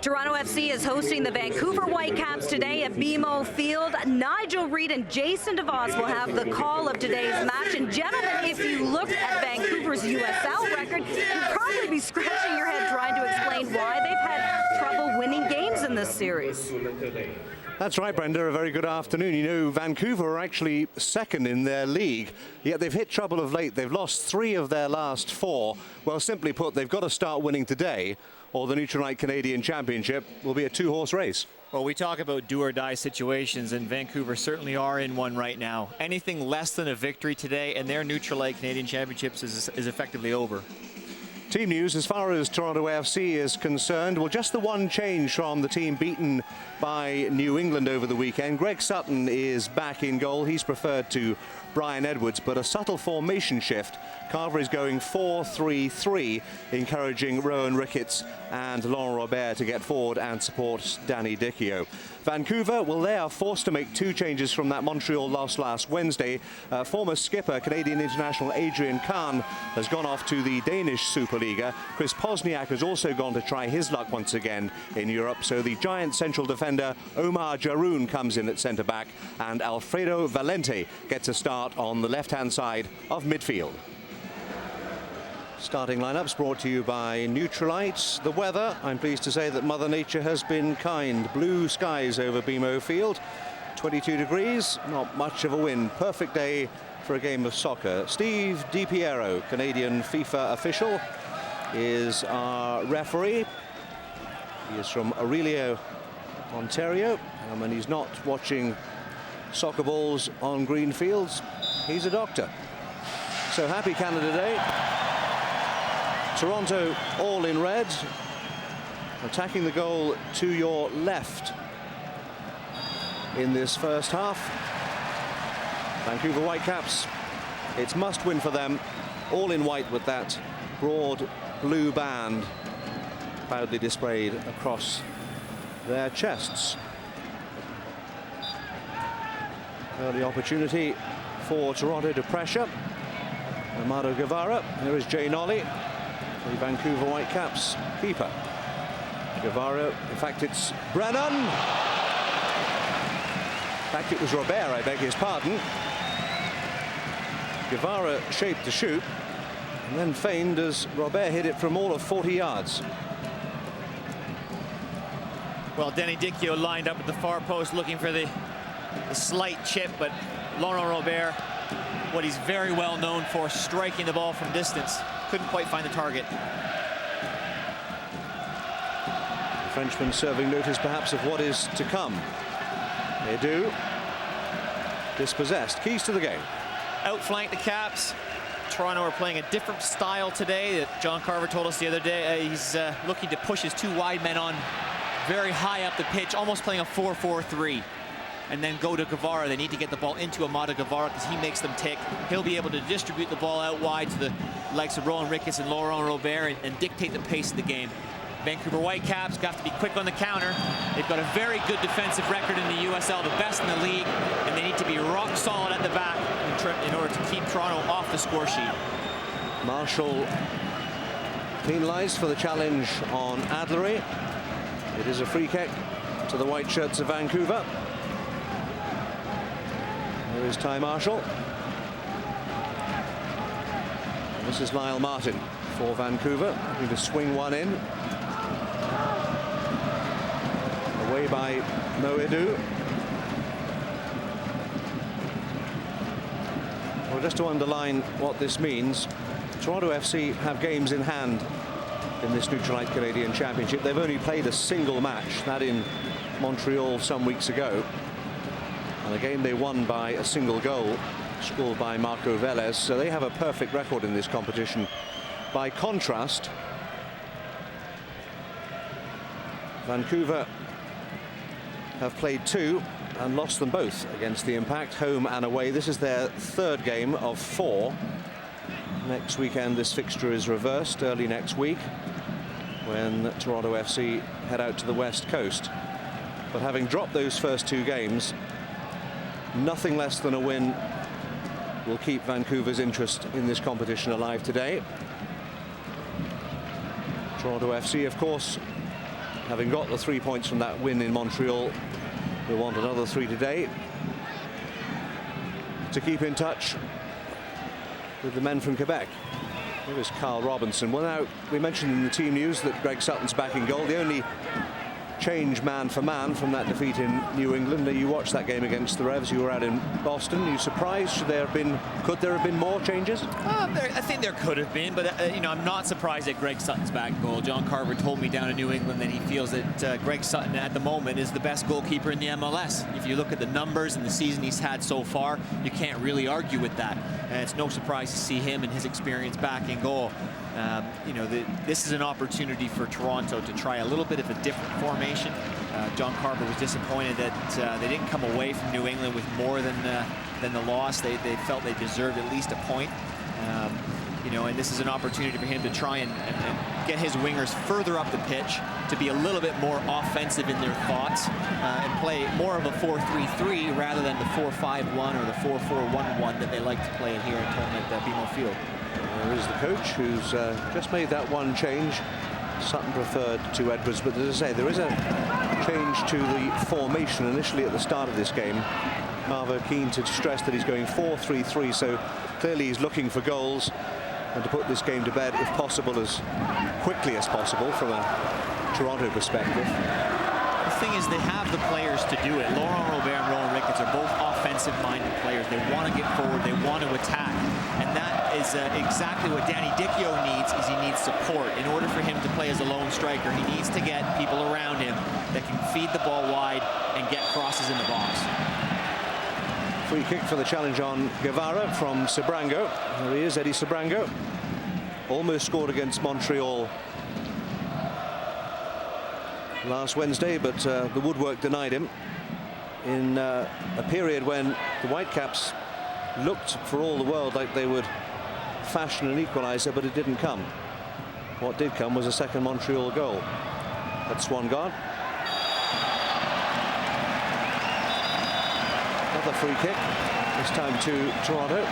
Toronto FC is hosting the Vancouver Whitecaps today at BMO Field. Nigel Reid and Jason DeVos will have the call of today's match. And gentlemen, if you looked at Vancouver's USL record, you'd probably be scratching your head trying to explain why they've had trouble winning games in this series. That's right, Brenda. A very good afternoon. You know, Vancouver are actually second in their league, yet they've hit trouble of late. They've lost 3 of their last 4. Well, simply put, they've got to start winning today, or the Nutrilite Canadian Championship will be a 2-horse race. Well, we talk about do-or-die situations, and Vancouver certainly are in one right now. Anything less than a victory today, and their Nutrilite Canadian Championships is effectively over. Team news as far as Toronto FC is concerned. Well, just the one change from the team beaten by New England over the weekend. Greg Sutton is back in goal. He's preferred to Brian Edwards, but a subtle formation shift. Carver is going 4-3-3, encouraging Rowan Ricketts and Laurent Robert to get forward and support Danny Dichio. Vancouver, well, they are forced to make 2 changes from that Montreal loss last Wednesday. Former skipper, Canadian international Adrian Kahn, has gone off to the Danish Superliga. Chris Pozniak has also gone to try his luck once again in Europe. So the giant central defender Omar Jaroun comes in at centre-back, and Alfredo Valente gets a start on the left-hand side of midfield. Starting lineups brought to you by Nutrilite. The weather, I'm pleased to say that Mother Nature has been kind. Blue skies over BMO Field, 22 degrees, not much of a wind. Perfect day for a game of soccer. Steve DiPiero, Canadian FIFA official, is our referee. He is from Aurelio, Ontario, and when he's not watching soccer balls on green fields, he's a doctor. So happy Canada Day. Toronto all in red, attacking the goal to your left in this first half. Vancouver Whitecaps, it's must win for them, all in white with that broad blue band proudly displayed across their chests. Early opportunity for Toronto to pressure. Amado Guevara, here is Jay Nolly, the Vancouver Whitecaps keeper. Guevara, in fact it's Brennan. In fact it was Robert, I beg his pardon. Guevara shaped to shoot and then feigned as Robert hit it from all of 40 yards. Well, Danny Dichio lined up at the far post looking for the slight chip, but Laurent Robert, what he's very well known for, striking the ball from distance, couldn't quite find the target. The Frenchman serving notice perhaps of what is to come. They do. Dispossessed. Keys to the game. Outflank the Caps. Toronto are playing a different style today that John Carver told us the other day. He's looking to push his 2 wide men on very high up the pitch, almost playing a 4-4-3. And then go to Guevara. They need to get the ball into Amado Guevara because he makes them tick. He'll be able to distribute the ball out wide to the likes of Rowan Ricketts and Laurent Robert and dictate the pace of the game. Vancouver Whitecaps got to be quick on the counter. They've got a very good defensive record in the USL, the best in the league, and they need to be rock solid at the back in order to keep Toronto off the score sheet. Marshall penalised for the challenge on Adlery. It is a free kick to the white shirts of Vancouver. There is Ty Marshall. And this is Lyle Martin for Vancouver, looking to swing one in. Away by Moedu. Well, just to underline what this means, Toronto FC have games in hand in this Nutrilite Canadian Championship. They've only played a single match, that in Montreal some weeks ago. And a game they won by a single goal, scored by Marco Velez. So they have a perfect record in this competition. By contrast, Vancouver have played 2 and lost them both against the Impact, home and away. This is their 3rd game of 4. Next weekend this fixture is reversed early next week when Toronto FC head out to the West Coast. But having dropped those first 2 games, nothing less than a win will keep Vancouver's interest in this competition alive today. Toronto FC, of course, having got the 3 points from that win in Montreal, they want another 3 today to keep in touch with the men from Quebec. Here is Carl Robinson. Well, now, we mentioned in the team news that Greg Sutton's back in goal. The only change man for man from that defeat in New England. You watched that game against the Revs. You were out in Boston. Are you surprised? Could there have been more changes? I think there could have been, but you know, I'm not surprised that Greg Sutton's back in goal. John Carver told me down in New England that he feels that Greg Sutton at the moment is the best goalkeeper in the MLS. If you look at the numbers and the season he's had so far, you can't really argue with that. And it's no surprise to see him and his experience back in goal. You know, this is an opportunity for Toronto to try a little bit of a different formation. John Carver was disappointed that they didn't come away from New England with more than the loss. They felt they deserved at least a point. You know, and this is an opportunity for him to try and get his wingers further up the pitch, to be a little bit more offensive in their thoughts, and play more of a 4-3-3 rather than the 4-5-1 or the 4-4-1-1 that they like to play here at home at BMO Field. There is the coach who's just made that one change. Sutton preferred to Edwards, but as I say, there is a change to the formation initially at the start of this game. Carver keen to stress that he's going 4-3-3, so clearly he's looking for goals and to put this game to bed, if possible, as quickly as possible from a Toronto perspective. The thing is, they have the players to do it. Laurent Robert and Rowan Ricketts are both offensive-minded players. They want to get forward. They want to attack. And that is exactly what Danny Dichio needs, is he needs support. In order for him to play as a lone striker, he needs to get people around him that can feed the ball wide and get crosses in the box. Free kick for the challenge on Guevara from Sabrango. There he is, Eddie Sabrango. Almost scored against Montreal last Wednesday, but the woodwork denied him in a period when the Whitecaps looked for all the world like they would fashion an equaliser, but it didn't come. What did come was a second Montreal goal at Swangard. Another free kick, this time to Toronto.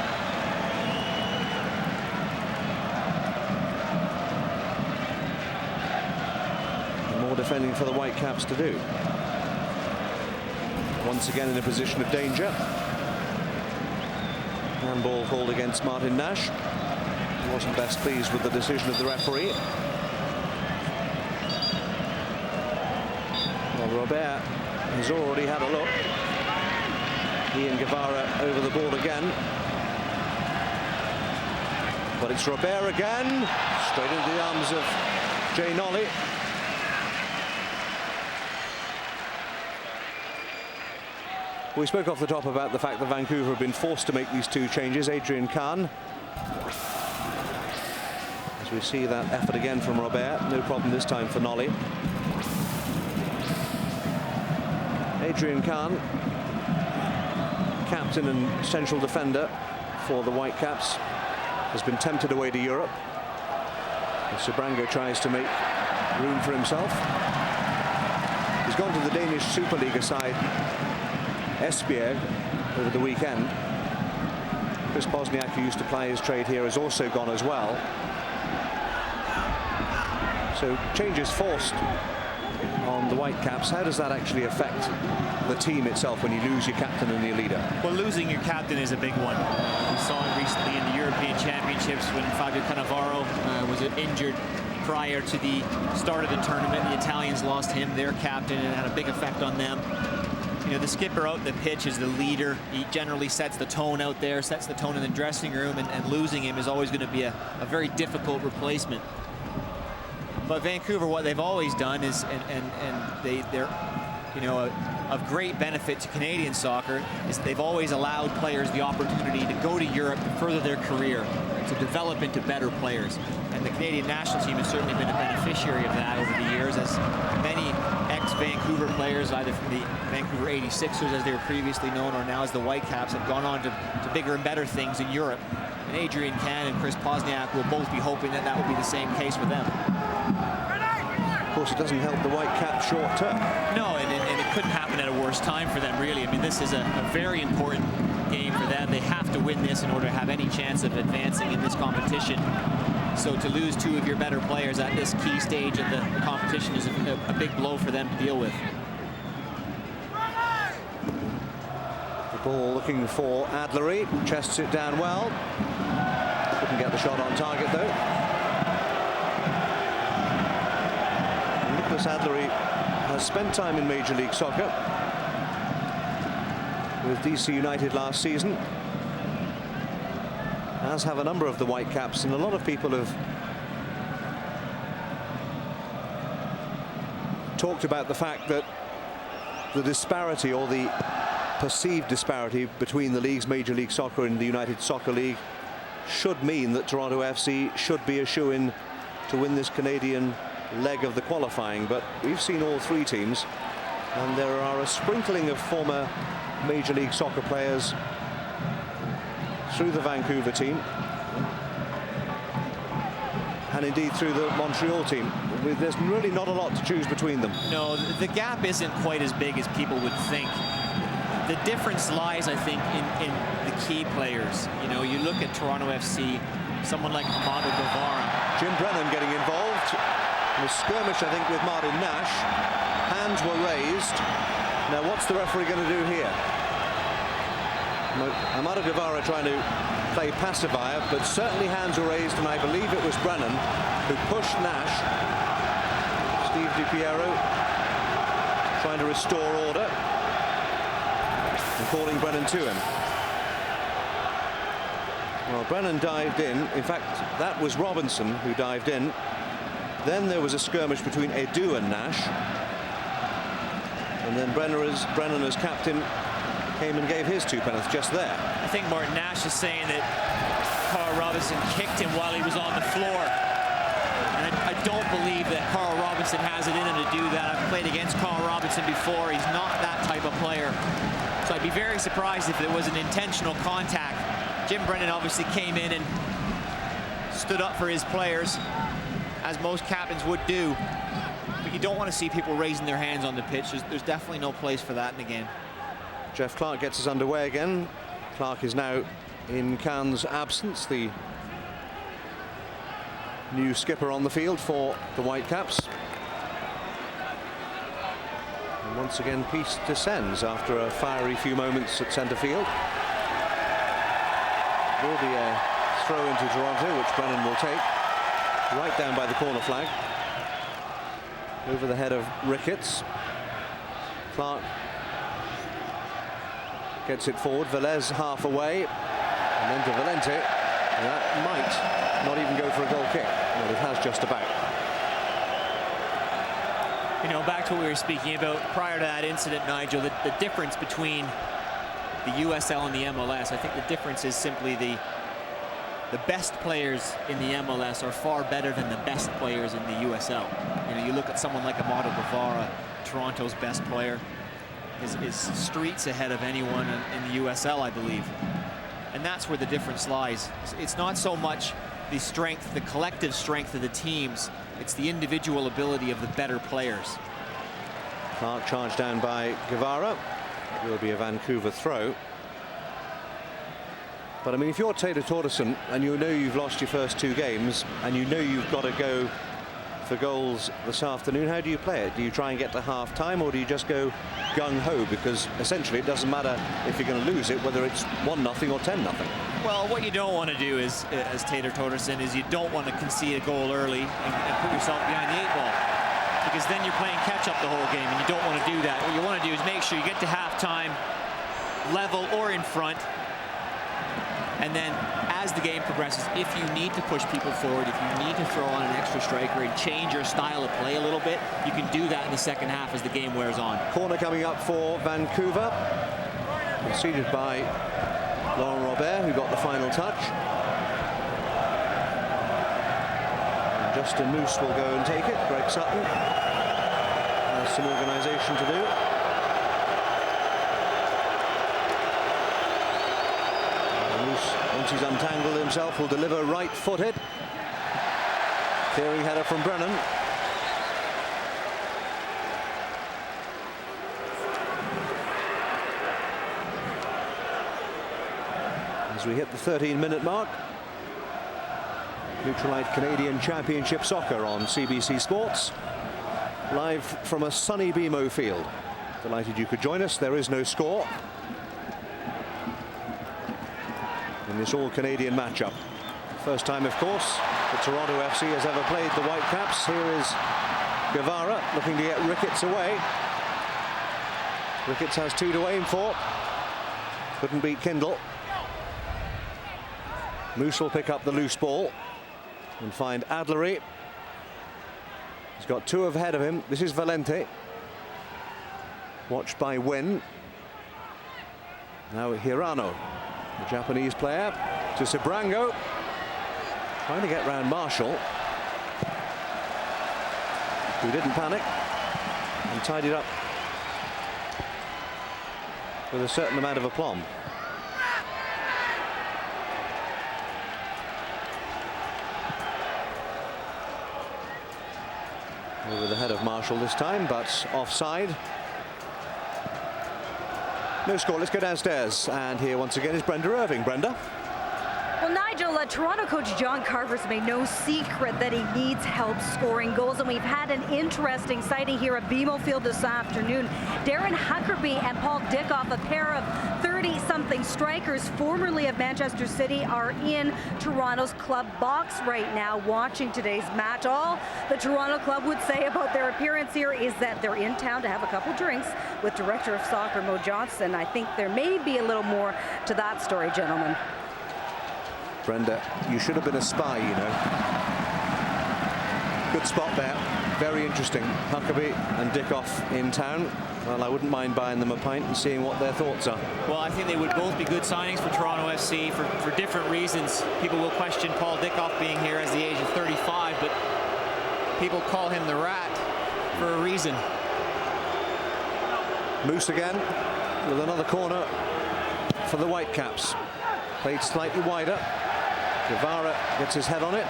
More defending for the Whitecaps to do. Once again in a position of danger. Handball called against Martin Nash. He wasn't best pleased with the decision of the referee. Well, Robert has already had a look. He and Guevara over the ball again. But it's Robert again. Straight into the arms of Jay Nolly. We spoke off the top about the fact that Vancouver have been forced to make these two changes. Adrian Kahn. As we see that effort again from Robert. No problem this time for Nolly. Adrian Kahn, captain and central defender for the Whitecaps, has been tempted away to Europe. As Sabrango tries to make room for himself. He's gone to the Danish Superliga side Esbjerg over the weekend. Chris Bosniak, who used to play his trade here, has also gone as well. So changes forced on the Whitecaps. How does that actually affect the team itself when you lose your captain and your leader? Well, losing your captain is a big one. We saw it recently in the European Championships when Fabio Cannavaro was injured prior to the start of the tournament. The Italians lost him, their captain, and it had a big effect on them. You know, the skipper out the pitch is the leader. He generally sets the tone out there, sets the tone in the dressing room, and losing him is always going to be a very difficult replacement. But Vancouver, what they've always done is, they're, you know, of great benefit to Canadian soccer, is they've always allowed players the opportunity to go to Europe to further their career, to develop into better players. And the Canadian national team has certainly been a beneficiary of that over the years, as many ex-Vancouver players, either from the Vancouver 86ers, as they were previously known, or now as the Whitecaps, have gone on to bigger and better things in Europe. And Adrian Kahn and Chris Bosniak will both be hoping that that will be the same case with them. Of course, it doesn't help the Whitecaps short term. No, and it couldn't happen at a worse time for them, really. I mean, this is a very important game for them. They have to win this in order to have any chance of advancing in this competition. So to lose two of your better players at this key stage of the competition is a big blow for them to deal with. The ball looking for Adlery, chests it down well. Couldn't get the shot on target though. Nicholas Adlery has spent time in Major League Soccer with DC United last season, as have a number of the Whitecaps, and a lot of people have talked about the fact that the disparity, or the perceived disparity, between the leagues, Major League Soccer and the United Soccer League, should mean that Toronto FC should be a shoo-in to win this Canadian leg of the qualifying. But we've seen all three teams, and there are a sprinkling of former Major League Soccer players through the Vancouver team, and indeed through the Montreal team. There's really not a lot to choose between them. No, the gap isn't quite as big as people would think. The difference lies, I think, in the key players. You know, you look at Toronto FC, someone like Amadou Guevara. Jim Brennan getting involved in a skirmish, I think, with Martin Nash. Hands were raised. Now, what's the referee going to do here? Amadou Guevara trying to play pacifier, but certainly hands were raised, and I believe it was Brennan who pushed Nash. Steve DiPiero trying to restore order and calling Brennan to him. Well, Brennan dived in. In fact, that was Robinson who dived in. Then there was a skirmish between Edu and Nash, and then Brennan as captain came and gave his 2 penalties just there. I think Martin Nash is saying that Carl Robinson kicked him while he was on the floor. And I don't believe that Carl Robinson has it in him to do that. I've played against Carl Robinson before. He's not that type of player. So I'd be very surprised if it was an intentional contact. Jim Brennan obviously came in and stood up for his players, as most captains would do. But you don't want to see people raising their hands on the pitch. There's definitely no place for that in the game. Jeff Clark gets us underway again. Clark is now in Khan's absence, the new skipper on the field for the Whitecaps. And once again, peace descends after a fiery few moments at centre field. Will be a throw into Toronto, which Brennan will take right down by the corner flag, over the head of Ricketts. Clark gets it forward. Velez half away, and then to Valente. And that might not even go for a goal kick. Well, it has just about. You know, back to what we were speaking about prior to that incident, Nigel, the difference between the USL and the MLS, I think the difference is simply the best players in the MLS are far better than the best players in the USL. You know, you look at someone like Amadou Guevara, Toronto's best player, is streets ahead of anyone in the USL, I believe. And that's where the difference lies. It's not so much the strength, the collective strength of the teams, it's the individual ability of the better players. Clark charged down by Guevara. It will be a Vancouver throw. But I mean, if you're Taylor Torderson and you know you've lost your first 2 games and you know you've got to go for goals this afternoon, how do you play it? Do you try and get to half time, or do you just go gung-ho? Because essentially it doesn't matter if you're going to lose it, whether it's 1-0 or 10-0. Well, what you don't want to do is, as Taylor Torderson, is you don't want to concede a goal early and put yourself behind the 8 ball, because then you're playing catch-up the whole game, and you don't want to do that. What you want to do is make sure you get to halftime level or in front, and then as the game progresses, if you need to push people forward, if you need to throw on an extra striker and change your style of play a little bit, you can do that in the second half as the game wears on. Corner coming up for Vancouver, conceded by Laurent Robert, who got the final touch. And Justin Moose will go and take it. Greg Sutton has some organisation to do. Once he's untangled himself, will deliver right-footed. Clearing header from Brennan. As we hit the 13-minute mark. Neutralite Canadian Championship Soccer on CBC Sports, live from a sunny BMO field. Delighted you could join us. There is no score in this all-Canadian matchup. First time, of course, that Toronto FC has ever played the Whitecaps. Here is Guevara looking to get Ricketts away. Ricketts has 2 to aim for. Couldn't beat Kindle. Moose will pick up the loose ball and find Adlery. He's got 2 ahead of him. This is Valente. Watched by Wen. Now Hirano, the Japanese player, to Sebrango. Trying to get round Marshall, who didn't panic and tied it up with a certain amount of aplomb. Over the head of Marshall this time, but offside. No score. Let's go downstairs, and here once again is Brenda Irving. Brenda. Well, Nigel, Toronto coach John Carver's made no secret that he needs help scoring goals, and we've had an interesting sighting here at BMO Field this afternoon. Darren Huckerby and Paul Dickoff, a pair of 30-something strikers formerly of Manchester City, are in Toronto's club box right now watching today's match. All the Toronto club would say about their appearance here is that they're in town to have a couple drinks with Director of Soccer Mo Johnson. I think there may be a little more to that story, gentlemen. Brenda, you should have been a spy, you know. Good spot there. Very interesting. Huckerby and Dickoff in town. Well, I wouldn't mind buying them a pint and seeing what their thoughts are. Well, I think they would both be good signings for Toronto FC for different reasons. People will question Paul Dickoff being here as the age of 35, but people call him the Rat for a reason. Moose again with another corner for the Whitecaps. Played slightly wider. Guevara gets his head on it.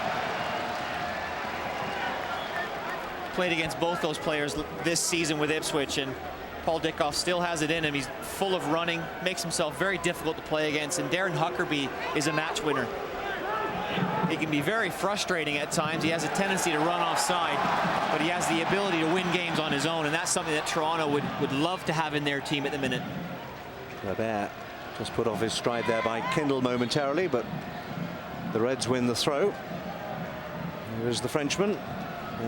Played against both those players this season with Ipswich, and Paul Dickoff still has it in him. He's full of running, makes himself very difficult to play against, and Darren Huckerby is a match winner. He can be very frustrating at times. He has a tendency to run offside, but he has the ability to win games on his own, and that's something that Toronto would love to have in their team at the minute. Robert just put off his stride there by Kindle momentarily, but the Reds win the throw. Here is the Frenchman,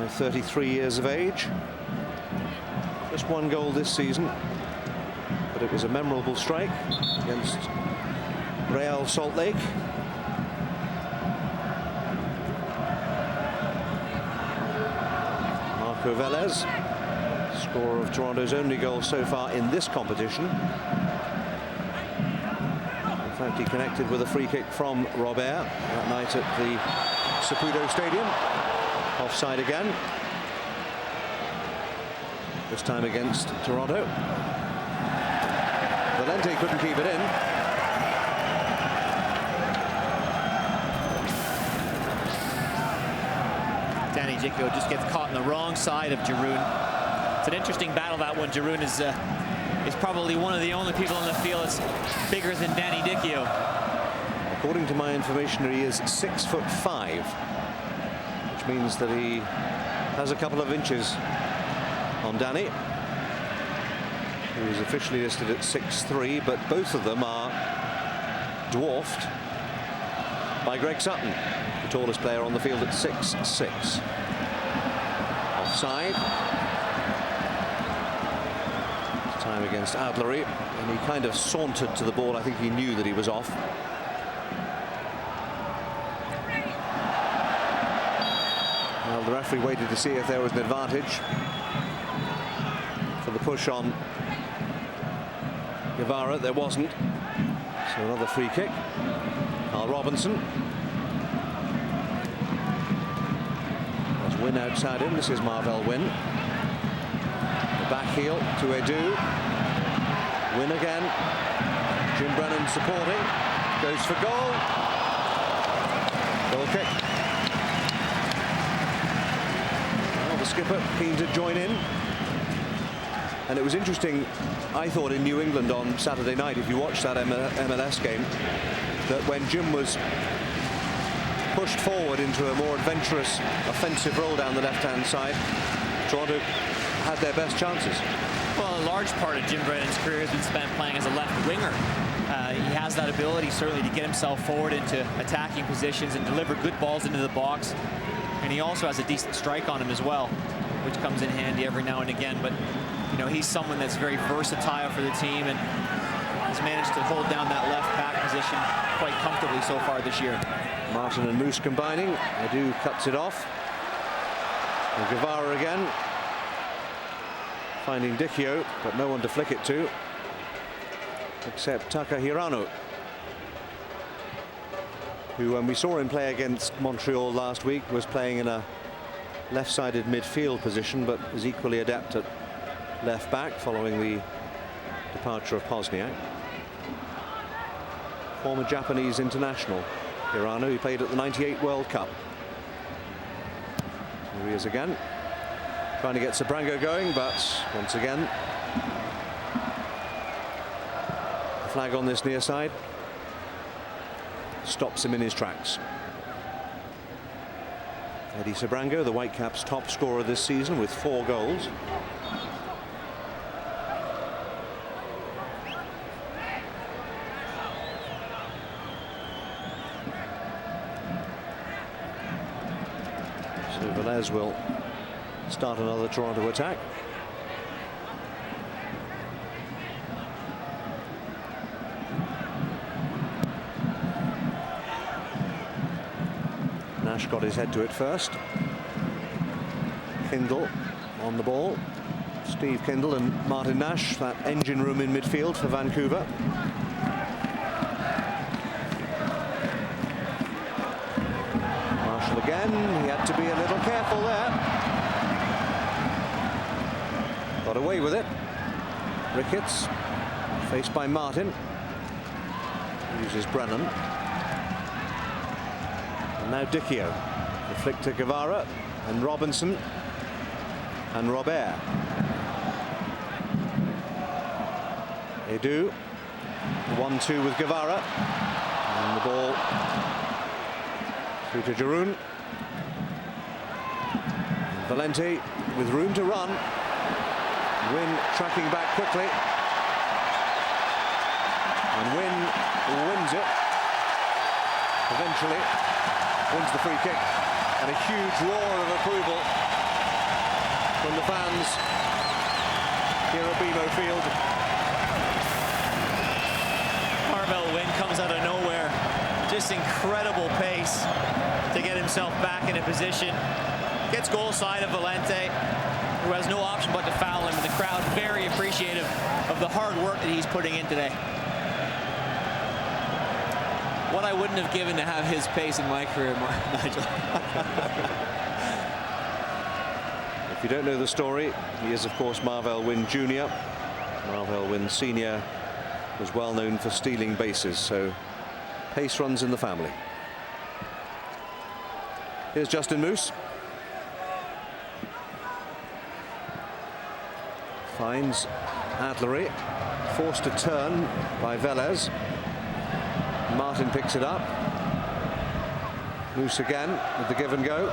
33 years of age. Just 1 goal this season, but it was a memorable strike against Real Salt Lake. Marco Velez, scorer of Toronto's only goal so far in this competition. In fact, he connected with a free kick from Robert that night at the Saputo Stadium. Offside again. This time against Toronto. Valente couldn't keep it in. Danny Dicko just gets caught on the wrong side of Giroud. It's an interesting battle, that one. Giroud is probably one of the only people on the field that's bigger than Danny Dicko. According to my information, he is 6'5", which means that he has a couple of inches on Danny, who is officially listed at 6'3", but both of them are dwarfed by Greg Sutton, the tallest player on the field at 6'6". Offside. This time against Adlery, and he kind of sauntered to the ball. I think he knew that he was off. Well, the referee waited to see if there was an advantage for the push on Guevara. There wasn't. So another free kick. Carl Robinson. There's Wynn outside him. This is Marvell Wynn. The back heel to Edu. Wynn again. Jim Brennan supporting. Goes for goal. Goal kick. Well, the skipper keen to join in. And it was interesting, I thought, in New England on Saturday night, if you watched that MLS game, that when Jim was pushed forward into a more adventurous offensive role down the left-hand side, Toronto had their best chances. Well, a large part of Jim Brennan's career has been spent playing as a left winger. He has that ability certainly to get himself forward into attacking positions and deliver good balls into the box. And he also has a decent strike on him as well, which comes in handy every now and again. But, you know, he's someone that's very versatile for the team and has managed to hold down that left back position quite comfortably so far this year. Martin and Moose combining. Edu cuts it off. And Guevara again. Finding Dicchio, but no one to flick it to, except Taka Hirano, who, when we saw him play against Montreal last week, was playing in a left-sided midfield position, but is equally adept at left back following the departure of Pozniak. Former Japanese international, Hirano, who played at the '98 World Cup. Here he is again, trying to get Sabrango going, but once again, the flag on this near side stops him in his tracks. Eddie Sabrango, the Whitecaps' top scorer this season with 4 goals. So Velez will start another Toronto attack. Nash got his head to it first. Kindle on the ball. Steve Kindle and Martin Nash, that engine room in midfield for Vancouver. Marshall again. He had to be a little careful there. Got away with it. Ricketts, faced by Martin. Uses Brennan. And now Dicchio. The flick to Guevara and Robinson and Robert. Edu. 1-2 with Guevara. And the ball through to Giroud. Valente with room to run. Wynn tracking back quickly. And Wynn wins it. Eventually wins the free kick. And a huge roar of approval from the fans here at BMO Field. Marvell Wynn comes out of nowhere. Just incredible pace to get himself back in a position. Gets goal side of Valente, who has no option but to foul him. And the crowd very appreciative of the hard work that he's putting in today. What I wouldn't have given to have his pace in my career, Nigel. If you don't know the story, he is, of course, Marvell Wynn Jr. Marvell Wynn Sr. was well known for stealing bases, so pace runs in the family. Here's Justin Moose. Finds Adlery, forced to turn by Velez. Martin picks it up. Moose again with the give and go.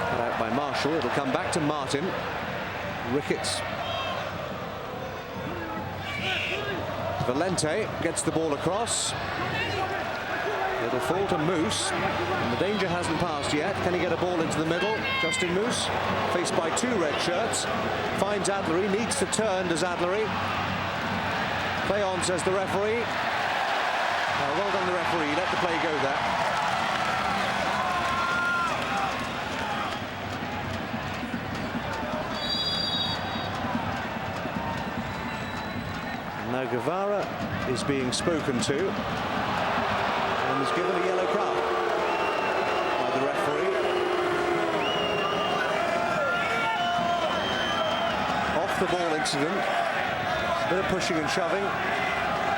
Cut out by Marshall. It'll come back to Martin. Ricketts. Valente gets the ball across. It'll fall to Moose. And the danger hasn't passed yet. Can he get a ball into the middle? Justin Moose, faced by 2 red shirts. Finds Adlery. Needs to turn, does Adlery. Play on, says the referee. Well done, the referee. Let the play go there. And now Guevara is being spoken to and is given a yellow card by the referee. Off the ball incident. A bit of pushing and shoving.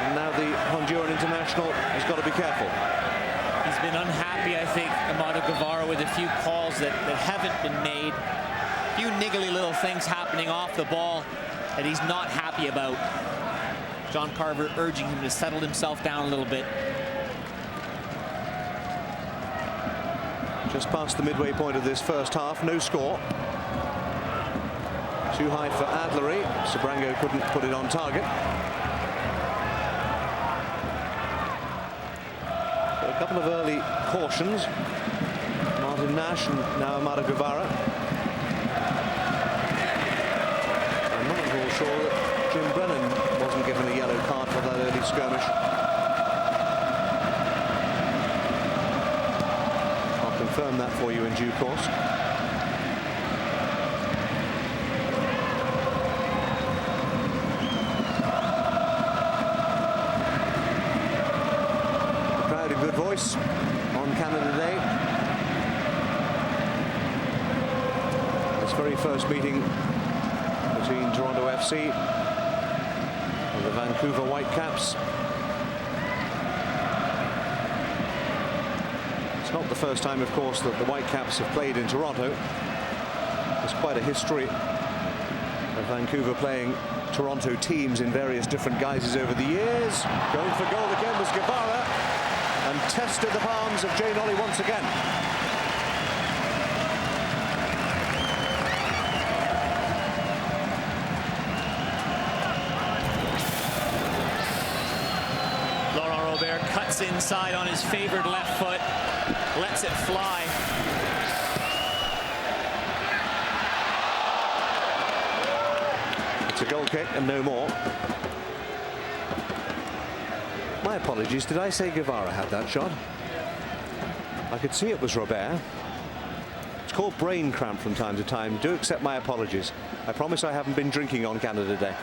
And now the Honduran international has got to be careful. He's been unhappy, I think, Amado Guevara, with a few calls that haven't been made. A few niggly little things happening off the ball that he's not happy about. John Carver urging him to settle himself down a little bit. Just past the midway point of this first half, no score. Too high for Adlery. Sabrango couldn't put it on target. So a couple of early cautions. Martin Nash and now Amado Guevara. I'm not at all sure that Jim Brennan wasn't given a yellow card for that early skirmish. I'll confirm that for you in due course. The crowd in good voice on Canada Day. This very first meeting between Toronto FC and the Vancouver Whitecaps. It's not the first time, of course, that the Whitecaps have played in Toronto. There's quite a history of Vancouver playing Toronto teams in various different guises over the years. Going for goal again was Guevara, and tested the palms of Jay Nolly once again. Cuts inside on his favored left foot, lets it fly. It's a goal kick and no more. My apologies, did I say Guevara had that shot? I could see it was Robert. It's called brain cramp from time to time. Do accept my apologies. I promise I haven't been drinking on Canada Day.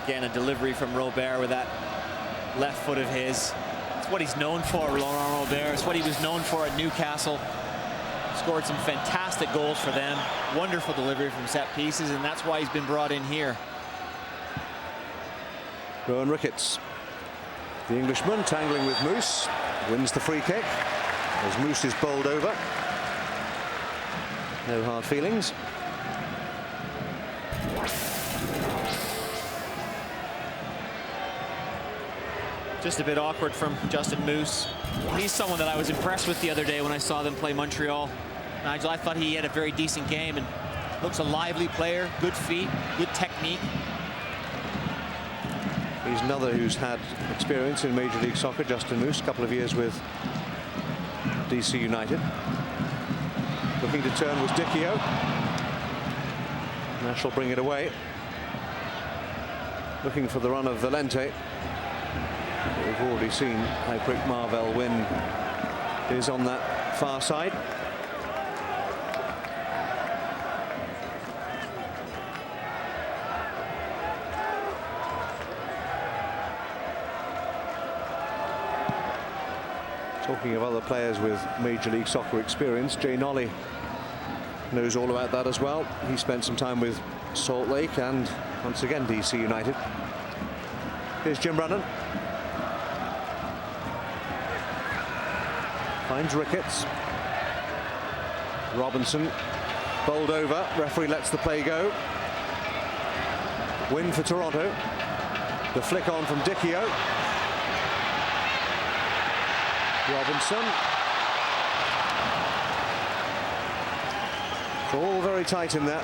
Again, a delivery from Robert with that left foot of his. It's what he's known for, Laurent Robert. It's what he was known for at Newcastle. Scored some fantastic goals for them. Wonderful delivery from set pieces, and that's why he's been brought in here. Rowan Ricketts, the Englishman, tangling with Moose, wins the free kick as Moose is bowled over. No hard feelings. Just a bit awkward from Justin Moose. He's someone that I was impressed with the other day when I saw them play Montreal. Nigel, I thought he had a very decent game and looks a lively player, good feet, good technique. He's another who's had experience in Major League Soccer, Justin Moose, a couple of years with DC United. Looking to turn was Dicchio. Nash will bring it away. Looking for the run of Valente. We've already seen how quick Marvell Wynn is on that far side. Talking of other players with Major League Soccer experience, Jay Nolly knows all about that as well. He spent some time with Salt Lake and once again DC United. Here's Jim Brennan. Finds Ricketts. Robinson bowled over. Referee lets the play go. Win for Toronto. The flick on from Dicchio. Robinson. It's all very tight in there.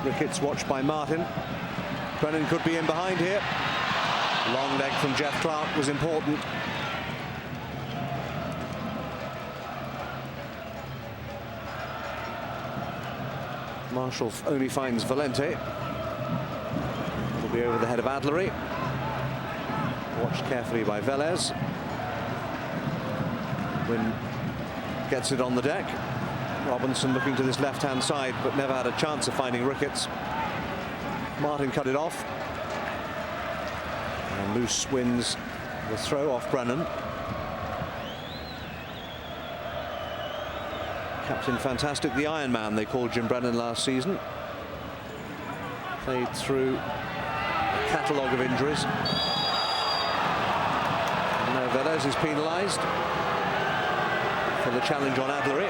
Ricketts watched by Martin. Brennan could be in behind here. Long leg from Jeff Clark was important. Marshall only finds Valente. It'll be over the head of Adlery. Watched carefully by Velez. Wynn gets it on the deck. Robinson looking to this left-hand side, but never had a chance of finding Ricketts. Martin cut it off. And Moose wins the throw off Brennan. Captain Fantastic, the Iron Man, they called Jim Brennan last season. Played through a catalogue of injuries. And now Velez is penalised for the challenge on Adlery.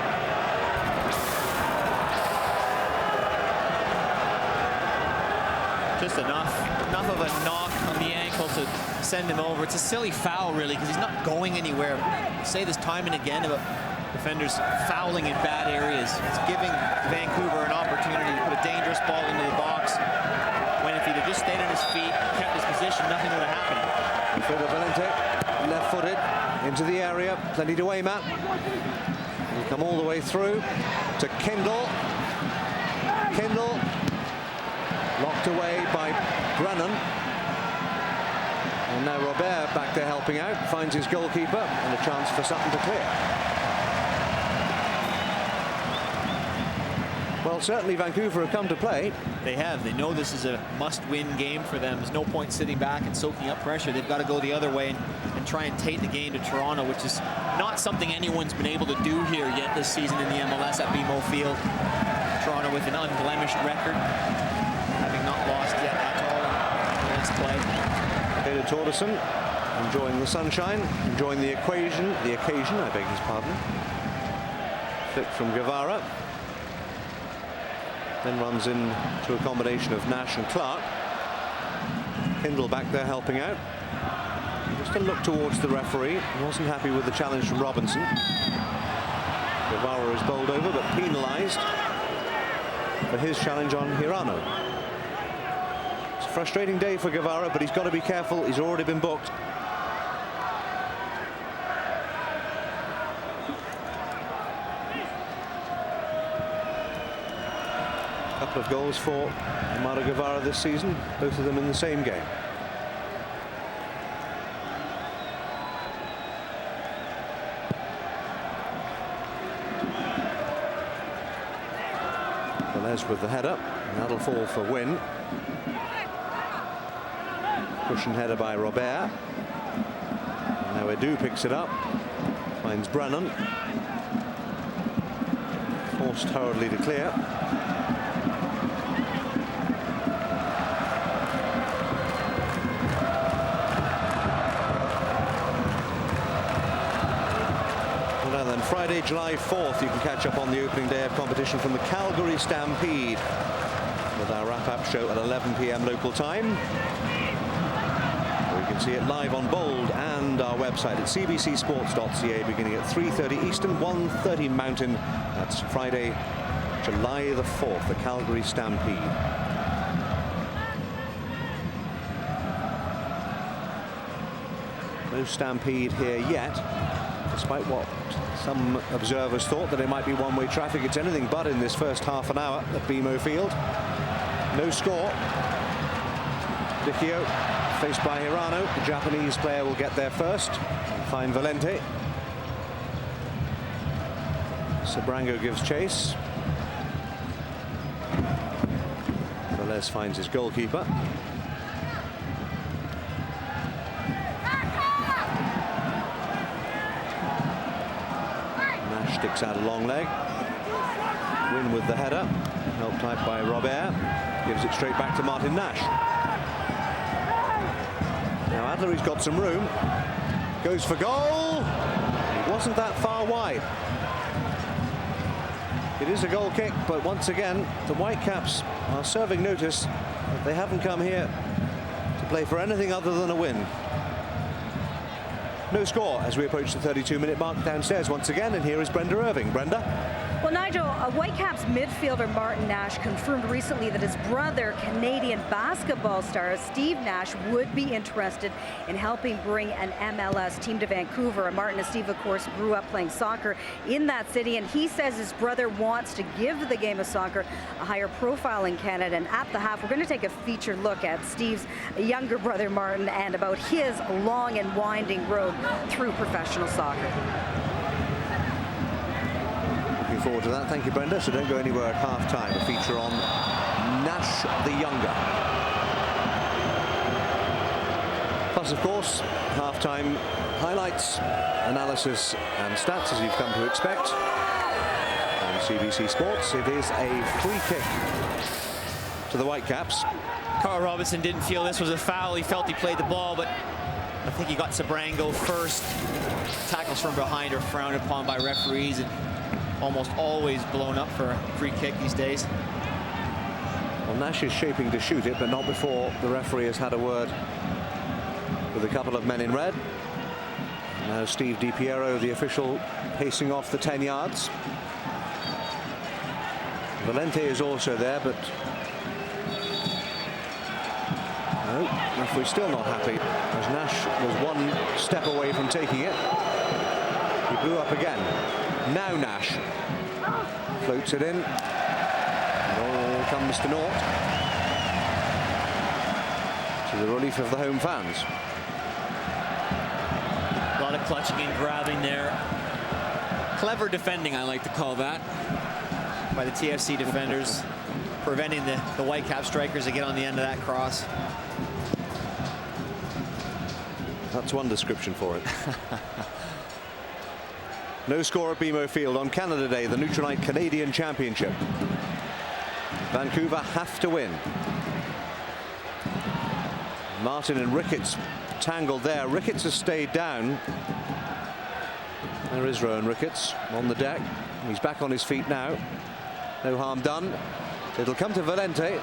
Just enough. enough of a knock on the ankle to send him over. It's a silly foul, really, because he's not going anywhere. I say this time and again about defenders fouling in bad areas. It's giving Vancouver an opportunity to put a dangerous ball into the box, when if he'd have just stayed on his feet, kept his position, nothing would have happened. Valente, left-footed, into the area, plenty to aim at. He'll come all the way through to Kendall. Kendall locked away by Brennan. And now Robert back there helping out, finds his goalkeeper and a chance for Sutton to clear. Well, certainly Vancouver have come to play. They have. They know this is a must-win game for them. There's no point sitting back and soaking up pressure. They've got to go the other way and try and take the game to Toronto, which is not something anyone's been able to do here yet this season in the MLS at BMO Field. Toronto with an unblemished record, having not lost yet at all in this play. Taylor Torderson enjoying the sunshine, enjoying the occasion, I beg his pardon. Flick from Guevara. Then runs into a combination of Nash and Clark. Kendall back there helping out. Just a look towards the referee. He wasn't happy with the challenge from Robinson. Guevara is bowled over but penalised for his challenge on Hirano. It's a frustrating day for Guevara, but he's got to be careful. He's already been booked. Couple of goals for Amado Guevara this season, both of them in the same game. Velez with the header, and that'll fall for Wynn. Cushion header by Robert. Now Edu picks it up, finds Brennan. Forced hurriedly to clear. Friday, July 4th, you can catch up on the opening day of competition from the Calgary Stampede with our wrap-up show at 11 p.m. local time. Or you can see it live on Bold and our website at cbcsports.ca beginning at 3:30 Eastern, 1:30 Mountain. That's Friday, July the 4th, the Calgary Stampede. No Stampede here yet, despite what some observers thought, that it might be one-way traffic. It's anything but in this first half an hour at BMO Field. No score. Dicchio faced by Hirano. The Japanese player will get there first and find Valente. Sabrango gives chase. Velez finds his goalkeeper. Sticks out a long leg. Win with the header, helped out by Robert. Gives it straight back to Martin Nash. Now Adler, he's got some room. Goes for goal. He wasn't that far wide. It is a goal kick, but once again, the Whitecaps are serving notice that they haven't come here to play for anything other than a win. No score as we approach the 32-minute mark downstairs once again, and here is Brenda Irving. Brenda? Well, Nigel, Whitecaps midfielder Martin Nash confirmed recently that his brother, Canadian basketball star Steve Nash, would be interested in helping bring an MLS team to Vancouver. And Martin and Steve, of course, grew up playing soccer in that city, and he says his brother wants to give the game of soccer a higher profile in Canada. And at the half, we're going to take a featured look at Steve's younger brother, Martin, and about his long and winding road through professional soccer. Looking forward to that. Thank you, Brenda. So don't go anywhere at half-time. A feature on Nash the Younger. Plus, of course, half-time highlights, analysis and stats, as you've come to expect. On CBC Sports, it is a free kick to the Whitecaps. Carl Robinson didn't feel this was a foul. He felt he played the ball, but I think he got Sabrango first. Tackles from behind are frowned upon by referees and almost always blown up for a free kick these days. Well, Nash is shaping to shoot it, but not before the referee has had a word with a couple of men in red. Now Steve DiPiero, the official, pacing off the 10 yards. Valente is also there, but no, referee's still not happy, as Nash was one step away from taking it. He blew up again. Now Nash floats it in. All comes to naught, to the relief of the home fans. A lot of clutching and grabbing there. Clever defending, I like to call that, by the TFC defenders, preventing the Whitecap strikers to get on the end of that cross. That's one description for it. No score at BMO Field on Canada Day, the Nutrilite Canadian Championship. Vancouver have to win. Martin and Ricketts tangled there. Ricketts has stayed down. There is Rowan Ricketts on the deck. He's back on his feet now. No harm done. It'll come to Valente.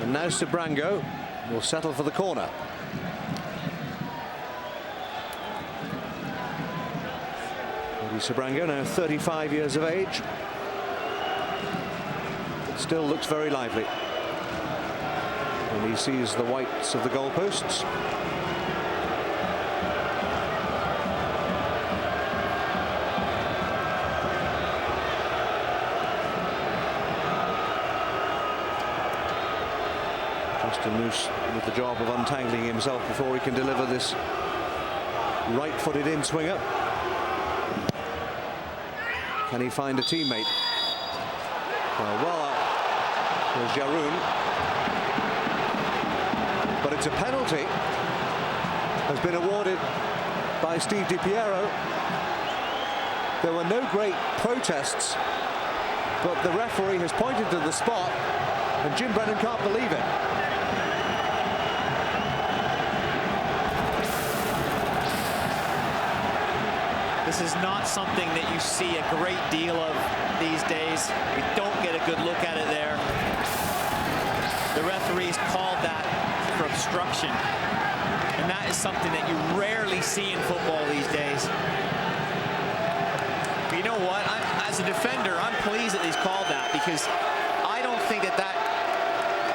And now Sabrango will settle for the corner. Sabrango, now 35 years of age. It still looks very lively. And he sees the whites of the goalposts. Justin Moose with the job of untangling himself before he can deliver this right-footed in-swinger. Can he find a teammate? Well, there's Jaroun. But it's a penalty. Has been awarded by Steve DiPiero. There were no great protests, but the referee has pointed to the spot, and Jim Brennan can't believe it. This is not something that you see a great deal of these days. You don't get a good look at it there. The referees called that for obstruction. And that is something that you rarely see in football these days. But you know what? As a defender, I'm pleased that he's called that, because I don't think that that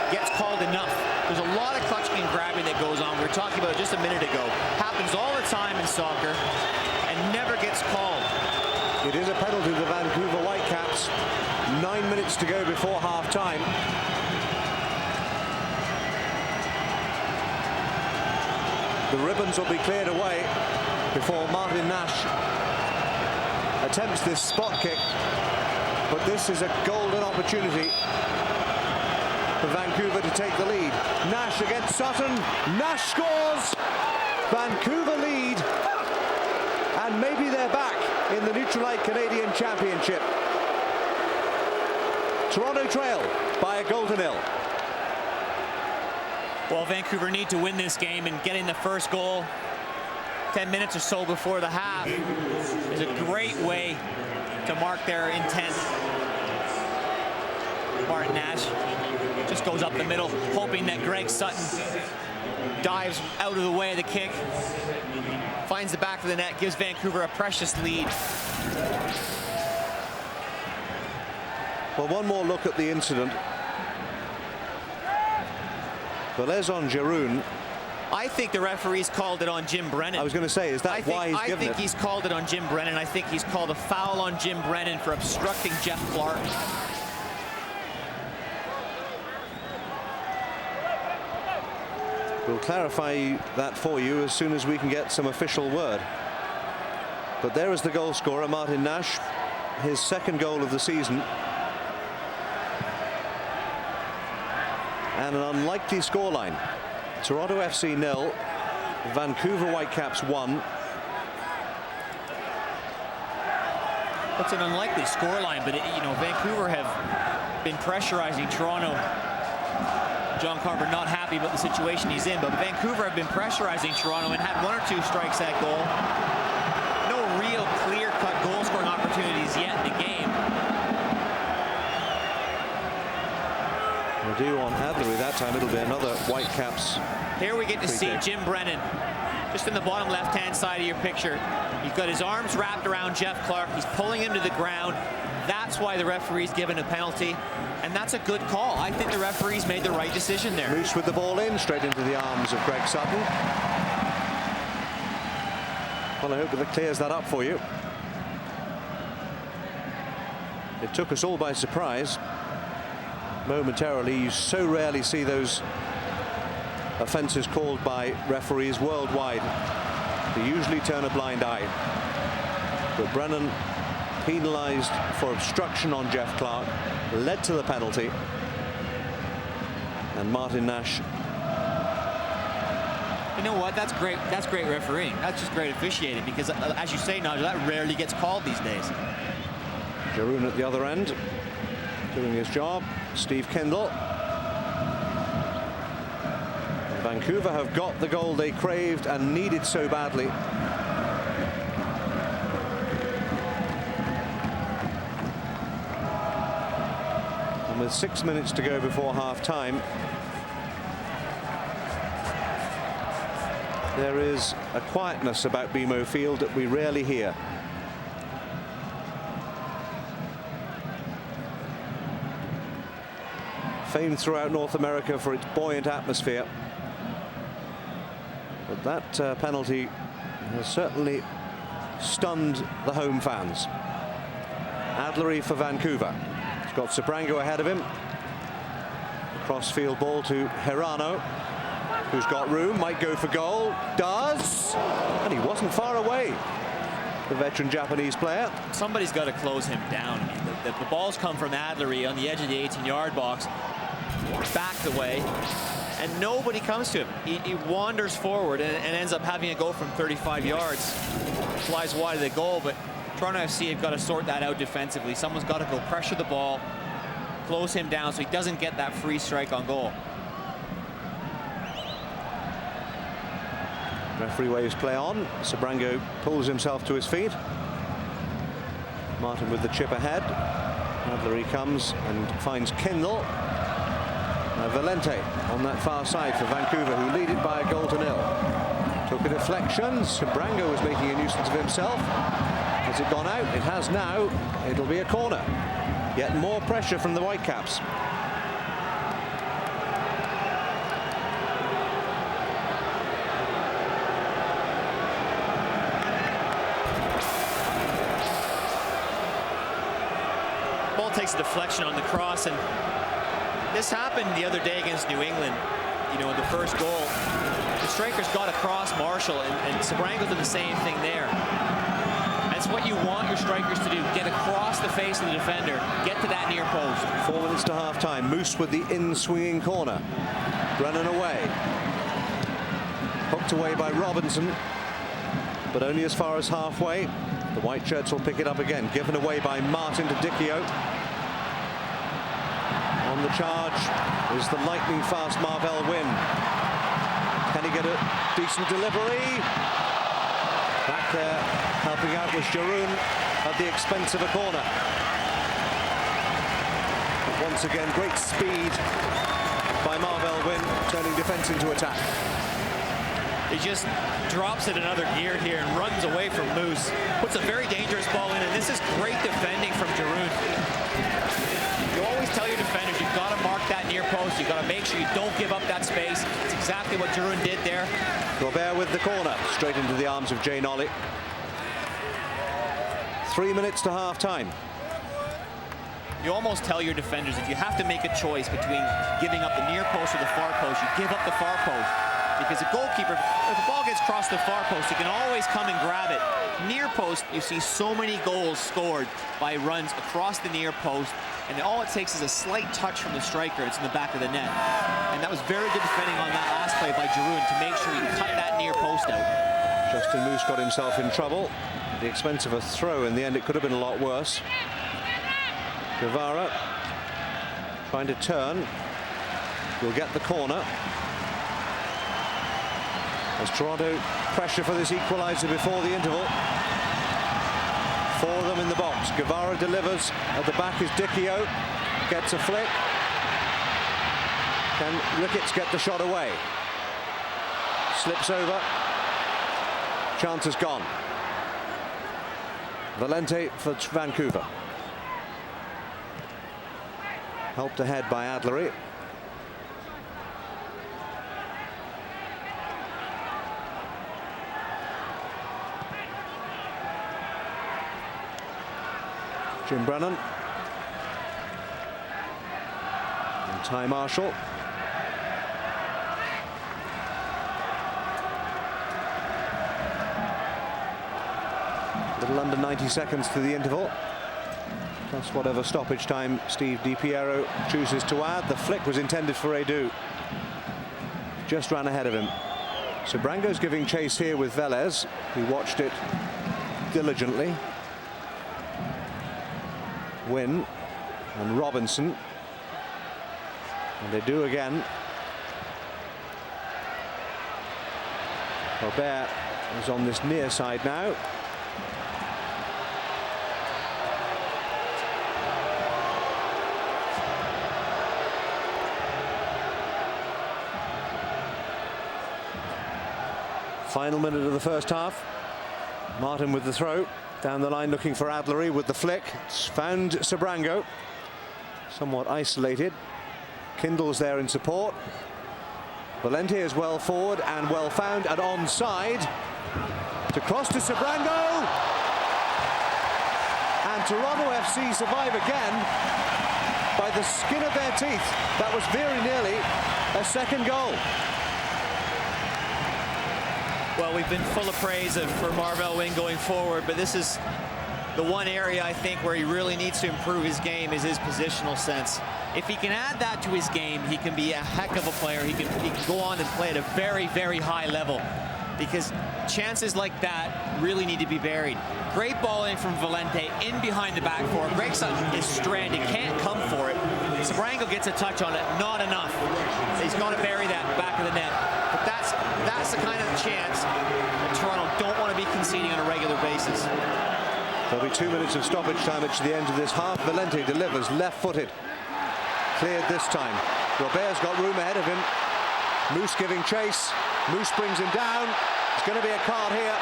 gets called enough. There's a lot of clutching and grabbing that goes on. We were talking about it just a minute ago. Happens all the time in soccer. Never gets called. It is a penalty to the Vancouver Whitecaps. 9 minutes to go before half-time. The ribbons will be cleared away before Martin Nash attempts this spot kick. But this is a golden opportunity for Vancouver to take the lead. Nash against Sutton. Nash scores. Vancouver lead. And maybe they're back in the Nutrilite Canadian Championship. Toronto trail by a goal to nil. Well, Vancouver need to win this game, and getting the first goal 10 minutes or so before the half is a great way to mark their intent. Martin Nash just goes up the middle, hoping that Greg Sutton dives out of the way of the kick. Finds the back of the net, gives Vancouver a precious lead. Well, one more look at the incident. Velez on Jaroun. I think the referee's called it on Jim Brennan. I was going to say, is that why he's given it? I think he's called it on Jim Brennan. I think he's called a foul on Jim Brennan for obstructing Jeff Clark. We'll clarify that for you as soon as we can get some official word. But there is the goal scorer, Martin Nash, his second goal of the season. And an unlikely scoreline. Toronto FC 0, Vancouver Whitecaps 1. It's an unlikely scoreline, but you know, Vancouver have been pressurizing Toronto. John Carver not happy about the situation he's in, but Vancouver have been pressurizing Toronto and had 1 or 2 strikes at goal. No real clear-cut goal-scoring opportunities yet in the game. do on Adlery. That time it'll be another Whitecaps. Here we get to see Jim Brennan, just in the bottom left-hand side of your picture. He's got his arms wrapped around Jeff Clark. He's pulling him to the ground. That's why the referee's given a penalty, and that's a good call. I think the referee's made the right decision there. Moose with the ball in, straight into the arms of Greg Sutton. Well, I hope that clears that up for you. It took us all by surprise. Momentarily, you so rarely see those offences called by referees worldwide. They usually turn a blind eye. But Brennan penalised for obstruction on Jeff Clark, led to the penalty. And Martin Nash. You know what? That's great. That's great refereeing. That's just great officiating, because as you say, Nigel, that rarely gets called these days. Jaroon at the other end, doing his job. Steve Kendall. And Vancouver have got the goal they craved and needed so badly. And with 6 minutes to go before half-time, there is a quietness about BMO Field that we rarely hear. Famed throughout North America for its buoyant atmosphere. But that penalty has certainly stunned the home fans. Adlery for Vancouver. He's got Sabrango ahead of him. Cross-field ball to Hirano, who's got room, might go for goal, does, and he wasn't far away, the veteran Japanese player. Somebody's got to close him down. I mean, the balls come from Adlery on the edge of the 18-yard box, backed away, and nobody comes to him. He wanders forward and ends up having a go from 35 yards. Flies wide of the goal, but Toronto FC have got to sort that out defensively. Someone's got to go pressure the ball, close him down so he doesn't get that free strike on goal. Referee waves play on. Sabrango pulls himself to his feet. Martin with the chip ahead. Adlery comes and finds Kendall. Valente on that far side for Vancouver, who lead it by a goal to nil. Took a deflection. Sabrango was making a nuisance of himself. Has it gone out? It has now. It'll be a corner. Yet more pressure from the Whitecaps. Ball takes a deflection on the cross, and this happened the other day against New England. You know, in the first goal, the strikers got across Marshall, and Sabrango did the same thing there. That's what you want your strikers to do: get across the face of the defender, get to that near post. 4 minutes to half-time. Moose with the in-swinging corner. Brennan away. Hooked away by Robinson, but only as far as halfway. The white shirts will pick it up again. Given away by Martin to Dicchio. On the charge is the lightning-fast Marvell Wynn. Can he get a decent delivery? Back there, helping out with Jaroon at the expense of a corner. But once again, great speed by Marvell Wynn, turning defence into attack. He just drops it another gear here and runs away from Moose. Puts a very dangerous ball in, and this is great defending from Jaroon. You always tell your defenders, you've got to mark that near post. You've got to make sure you don't give up that space. It's exactly what Jaroon did there. Robert with the corner, straight into the arms of Jane Ollie. 3 minutes to half-time. You almost tell your defenders, if you have to make a choice between giving up the near post or the far post, you give up the far post. Because a goalkeeper, if the ball gets across the far post, he can always come and grab it. Near post, you see so many goals scored by runs across the near post, and all it takes is a slight touch from the striker. It's in the back of the net. And that was very good defending on that last play by Jaroon to make sure he cut that near post out. Justin Moose got himself in trouble at the expense of a throw. In the end, it could have been a lot worse. Guevara trying to turn. Will get the corner. As Toronto pressure for this equaliser before the interval. 4 of them in the box. Guevara delivers. At the back is Dicchio. Gets a flick. Can Ricketts get the shot away? Slips over. Chance is gone. Valente for Vancouver. Helped ahead by Adlery. Jim Brennan. And Ty Marshall. Little under 90 seconds to the interval. Plus whatever stoppage time Steve DiPiero chooses to add. The flick was intended for Edu. Just ran ahead of him. Sabrango's giving chase here with Velez. He watched it diligently. Wynn and Robinson. And they do again. Robert is on this near side now. Final minute of the first half. Martin with the throw. Down the line looking for Adlery with the flick. It's found Sabrango. Somewhat isolated. Kindle's there in support. Valente is well forward and well found and onside. To cross to Sabrango. And Toronto FC survive again by the skin of their teeth. That was very nearly a second goal. Well, we've been full of praise for Marvell Wynn going forward, but this is the one area I think where he really needs to improve his game is his positional sense. If he can add that to his game, he can be a heck of a player. He can go on and play at a very, very high level, because chances like that really need to be buried. Great ball in from Valente, in behind the back four. Greg Sutton is stranded, can't come for it. Sabrango gets a touch on it, not enough. He's got to bury that back of the net. But that's the kind of chance that Toronto don't want to be conceding on a regular basis. There'll be 2 minutes of stoppage time at the end of this half. Valente delivers left-footed. Cleared this time. Robert's got room ahead of him. Moose giving chase. Moose brings him down. There's going to be a card here.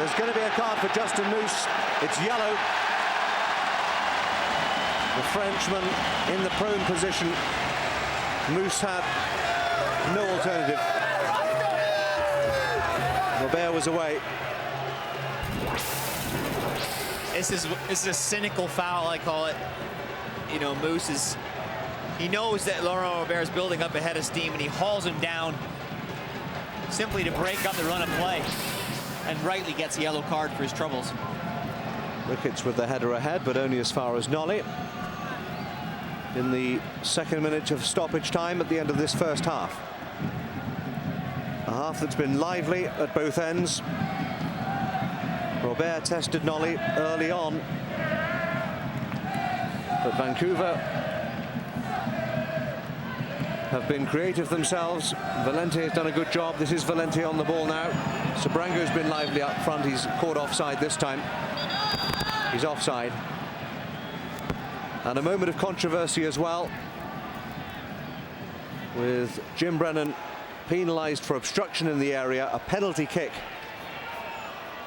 There's going to be a card for Justin Moose. It's yellow. The Frenchman in the prone position. Moose had no alternative. Robert was away. This is a cynical foul, I call it. You know, Moose he knows that Laurent Robert is building up a head of steam, and he hauls him down simply to break up the run of play, and rightly gets a yellow card for his troubles. Ricketts with the header ahead, but only as far as Nolly. In the second minute of stoppage time at the end of this first half. A half that's been lively at both ends. Robert tested Nolly early on, but Vancouver have been creative themselves. Valente has done a good job. This is Valente on the ball now. Sabrango's been lively up front. He's caught offside this time. He's offside. And a moment of controversy as well, with Jim Brennan penalised for obstruction in the area. A penalty kick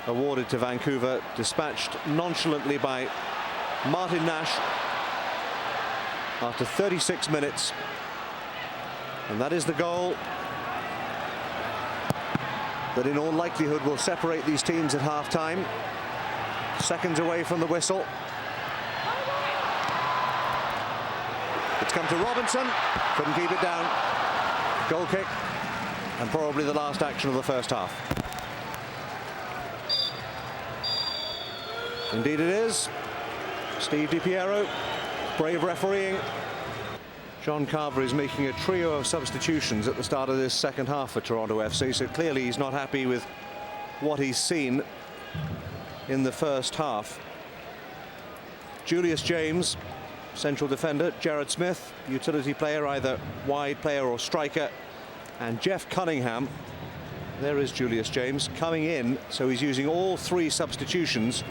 awarded to Vancouver, dispatched nonchalantly by Martin Nash after 36 minutes. And that is the goal that in all likelihood will separate these teams at half-time. Seconds away from the whistle. It's come to Robinson, couldn't keep it down. Goal kick, and probably the last action of the first half. Indeed it is. Steve DiPiero, brave refereeing. John Carver is making a trio of substitutions at the start of this second half for Toronto FC, so clearly he's not happy with what he's seen in the first half. Julius James, central defender. Jared Smith, utility player, either wide player or striker. And Jeff Cunningham, there is Julius James, coming in, so he's using all three substitutions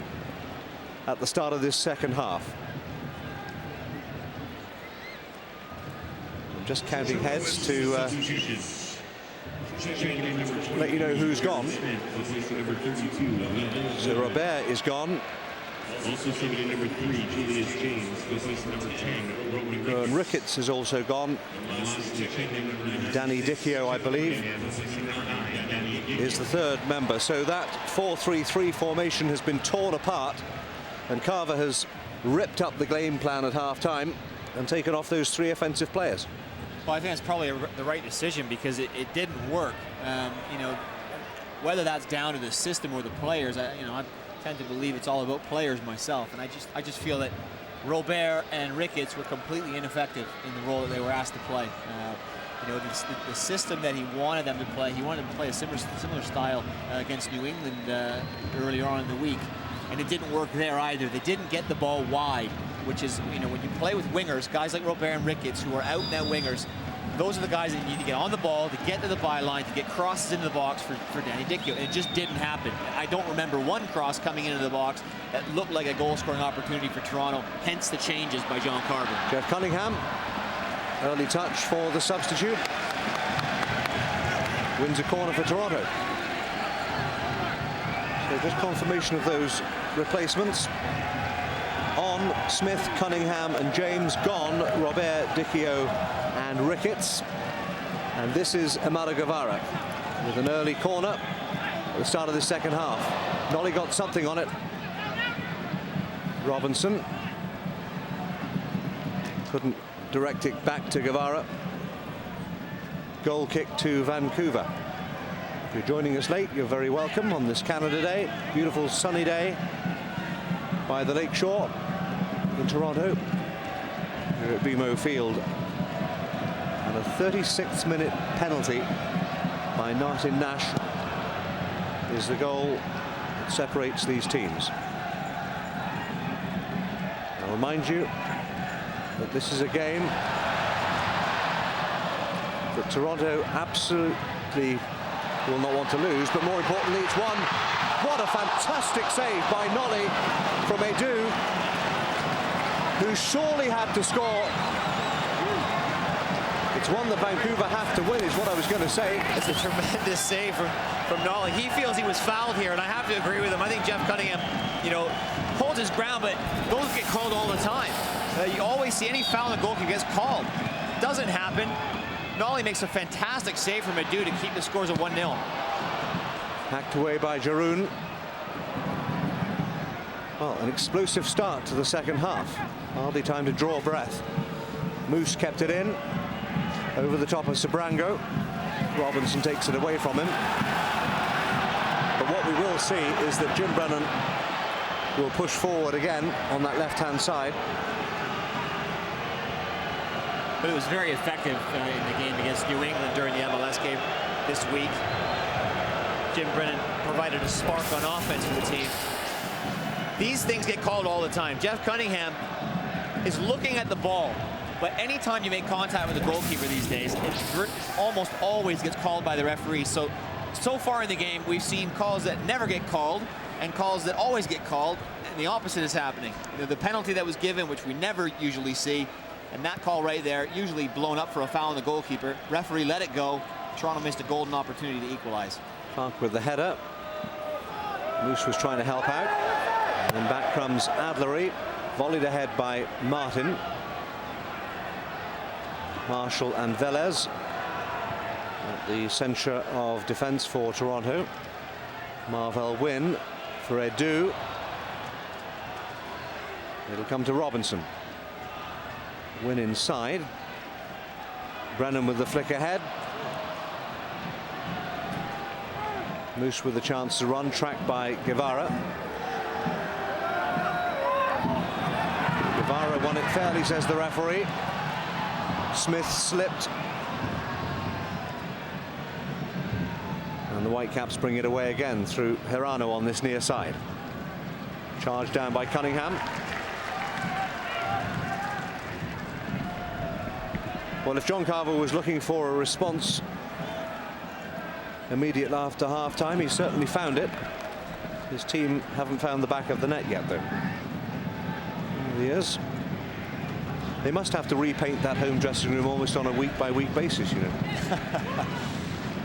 at the start of this second half. I'm just counting heads to let you know who's gone. So Robert is gone. Also subbing in number 3, Julius James. This is number 10, Rowan Ricketts is also gone. Danny Dicchio, I believe, is the third member. So that 4-3-3 formation has been torn apart, and Carver has ripped up the game plan at half-time and taken off those 3 offensive players. Well, I think that's probably the right decision, because it didn't work. You know, whether that's down to the system or the players, I tend to believe it's all about players myself, and I just feel that Robert and Ricketts were completely ineffective in the role that they were asked to play. You know, the system that he wanted them to play, he wanted them to play a similar style against New England earlier on in the week, and it didn't work there either. They didn't get the ball wide, which is, you know, when you play with wingers, guys like Robert and Ricketts, who are out-and-out wingers, those are the guys that you need to get on the ball, to get to the byline, to get crosses into the box for Danny Dicchio. And it just didn't happen. I don't remember one cross coming into the box that looked like a goal-scoring opportunity for Toronto, hence the changes by John Carver. Jeff Cunningham, early touch for the substitute. Wins a corner for Toronto. So just confirmation of those replacements. On Smith, Cunningham and James. Gone Robert, Dicchio and Ricketts. And this is Amado Guevara with an early corner at the start of the second half. Nolly got something on it. Robinson couldn't direct it back to Guevara. Goal kick to Vancouver. If you're joining us late, you're very welcome on this Canada Day. Beautiful sunny day by the lake shore in Toronto, here at BMO Field. And a 36th minute penalty by Martin Nash is the goal that separates these teams. I'll remind you that this is a game that Toronto absolutely will not want to lose, but more importantly, it's won. What a fantastic save by Nolly from Edu, who surely had to score. It's one that Vancouver have to win, is what I was going to say. It's a tremendous save from Nolly. He feels he was fouled here, and I have to agree with him. I think Jeff Cunningham, you know, holds his ground, but those get called all the time. You always see any foul in the goalkeeper gets called. Doesn't happen. Nolly makes a fantastic save from Edu to keep the scores at 1-0. Hacked away by Jaroun. Well, an explosive start to the second half. Hardly time to draw breath. Moose kept it in. Over the top of Sabrango. Robinson takes it away from him. But what we will see is that Jim Brennan will push forward again on that left-hand side. But it was very effective in the game against New England during the MLS game this week. Jim Brennan provided a spark on offense for the team. These things get called all the time. Jeff Cunningham is looking at the ball, but anytime you make contact with the goalkeeper these days, it almost always gets called by the referee. So far in the game, we've seen calls that never get called and calls that always get called, and the opposite is happening. You know, the penalty that was given, which we never usually see, and that call right there, usually blown up for a foul on the goalkeeper. Referee let it go. Toronto missed a golden opportunity to equalize. Clark with the header. Moose was trying to help out. And then back comes Adlery, volleyed ahead by Martin. Marshall and Velez at the centre of defence for Toronto. Marvell Wynn for Edu. It'll come to Robinson. Win inside. Brennan with the flick ahead. Moose with a chance to run, tracked by Guevara. Guevara won it fairly, says the referee. Smith slipped. And the Whitecaps bring it away again through Hirano on this near side. Charged down by Cunningham. Well, if John Carver was looking for a response immediate after half-time, he certainly found it. His team haven't found the back of the net yet, though. There he is. They must have to repaint that home dressing room almost on a week-by-week basis, you know.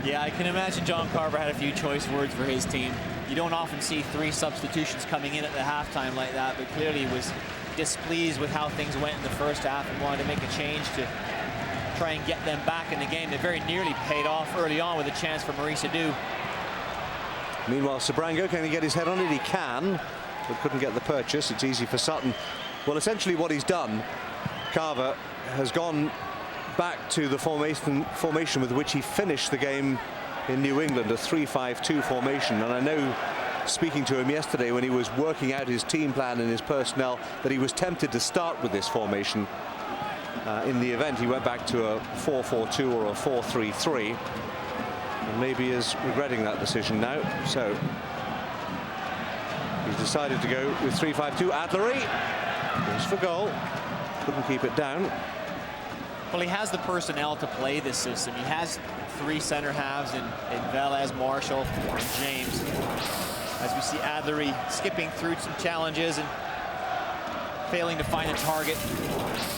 Yeah, I can imagine John Carver had a few choice words for his team. You don't often see 3 substitutions coming in at the halftime like that, but clearly he was displeased with how things went in the first half and wanted to make a change to try and get them back in the game. They very nearly paid off early on with a chance for Maurice Adu. Meanwhile, Sabrango, can he get his head on it? He can, but couldn't get the purchase. It's easy for Sutton. Well, essentially what he's done, Carver, has gone back to the formation with which he finished the game in New England, a 3-5-2 formation. And I know, speaking to him yesterday when he was working out his team plan and his personnel, that he was tempted to start with this formation. In the event, he went back to a 4-4-2 or a 4-3-3. And maybe is regretting that decision now. So he's decided to go with 3-5-2. Adlery goes for goal. Couldn't keep it down. Well, he has the personnel to play this system. He has 3 center halves in Velez, Marshall, and James. As we see Adlery skipping through some challenges and failing to find a target.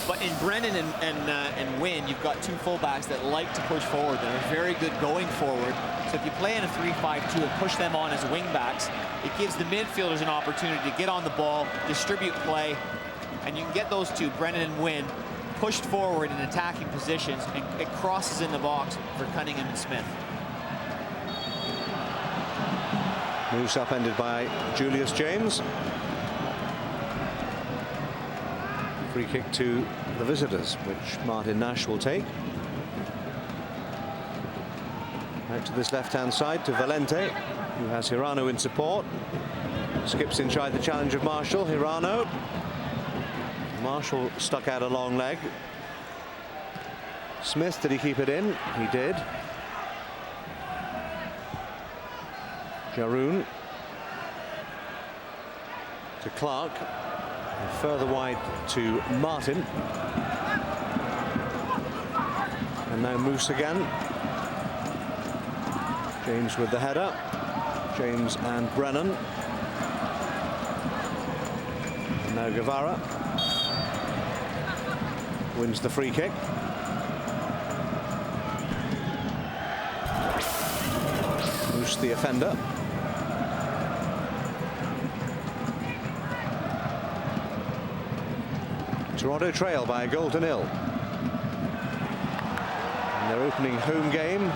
But in Brennan and Wynn, you've got 2 fullbacks that like to push forward, that are very good going forward. So if you play in a 3-5-2 and push them on as wingbacks, it gives the midfielders an opportunity to get on the ball, distribute play, and you can get those 2, Brennan and Wynn, pushed forward in attacking positions, and it crosses in the box for Cunningham and Smith. Moves upended by Julius James. Free kick to the visitors, which Martin Nash will take. Out to this left-hand side to Valente, who has Hirano in support. Skips inside the challenge of Marshall. Hirano. Marshall stuck out a long leg. Smith, did he keep it in? He did. Jaroun to Clark. And further wide to Martin. And now Moose again. James with the header. James and Brennan. And now Guevara wins the free kick. Moose the offender. Toronto trail by a goal to 0. In their opening home game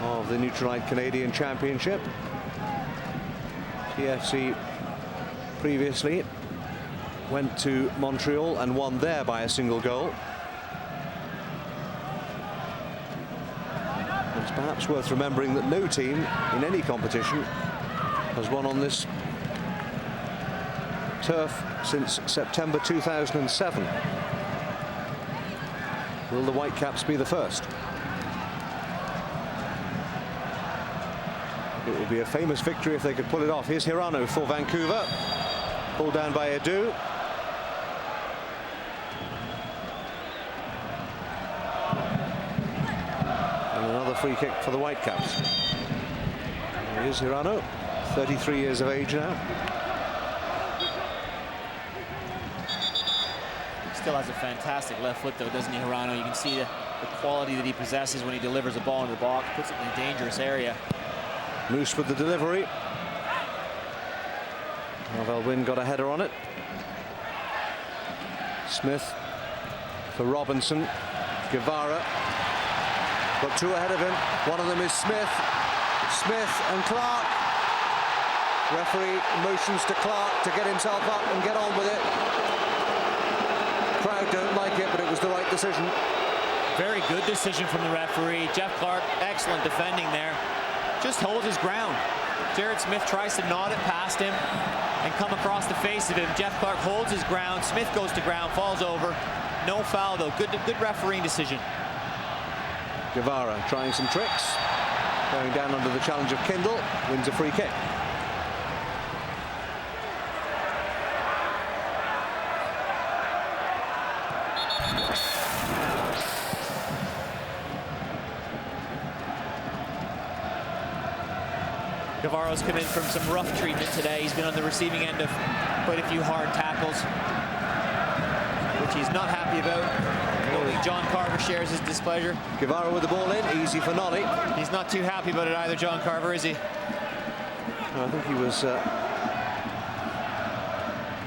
of the Nutrilite Canadian Championship. TFC previously went to Montreal and won there by a single goal. It's perhaps worth remembering that no team in any competition has won on this turf since September 2007. Will the Whitecaps be the first? It would be a famous victory if they could pull it off. Here's Hirano for Vancouver. Pulled down by Adu. And another free kick for the Whitecaps. Here's Hirano, 33 years of age now. Still has a fantastic left foot, though, doesn't he, Hirano? You can see the quality that he possesses when he delivers a ball in the box, puts it in a dangerous area. Moose with the delivery. Marvel Wynn got a header on it. Smith for Robinson. Guevara got 2 ahead of him. One of them is Smith. Smith and Clark. Referee motions to Clark to get himself up and get on with it. Crowd don't like it, but it was the right decision. Very good decision from the referee. Jeff Clark, excellent defending there. Just holds his ground. Jared Smith tries to nod it past him and come across the face of him. Jeff Clark holds his ground. Smith goes to ground, falls over. No foul, though. Good refereeing decision. Guevara trying some tricks. Going down under the challenge of Kindle. Wins a free kick. Guevara's come in from some rough treatment today. He's been on the receiving end of quite a few hard tackles. which he's not happy about. I don't think John Carver shares his displeasure. Guevara with the ball in, easy for Nolly. He's not too happy about it either, John Carver, is he? No, I think he was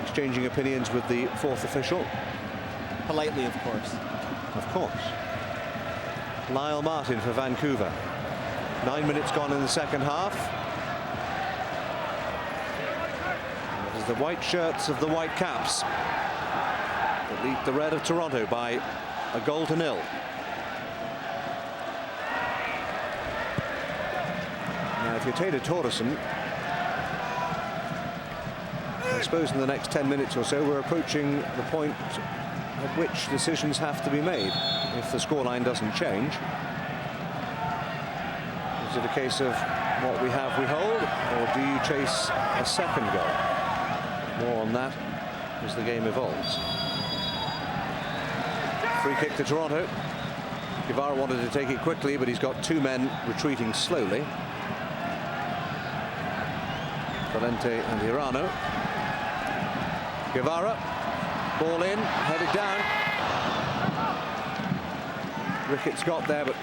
exchanging opinions with the fourth official. Politely, of course. Of course. Lyle Martin for Vancouver. 9 minutes gone in the second half. It is the white shirts of the Whitecaps that lead the red of Toronto by a 1-0. Now, if you're Taylor Torderson, I suppose in the next 10 minutes or so, we're approaching the point at which decisions have to be made if the scoreline doesn't change. Is it a case of what we have we hold, or do you chase a second goal? More on that as the game evolves. Free kick to Toronto. Guevara wanted to take it quickly, but he's got two men retreating slowly. Valente and Hirano. Guevara, ball in, headed down. Ricketts got there, but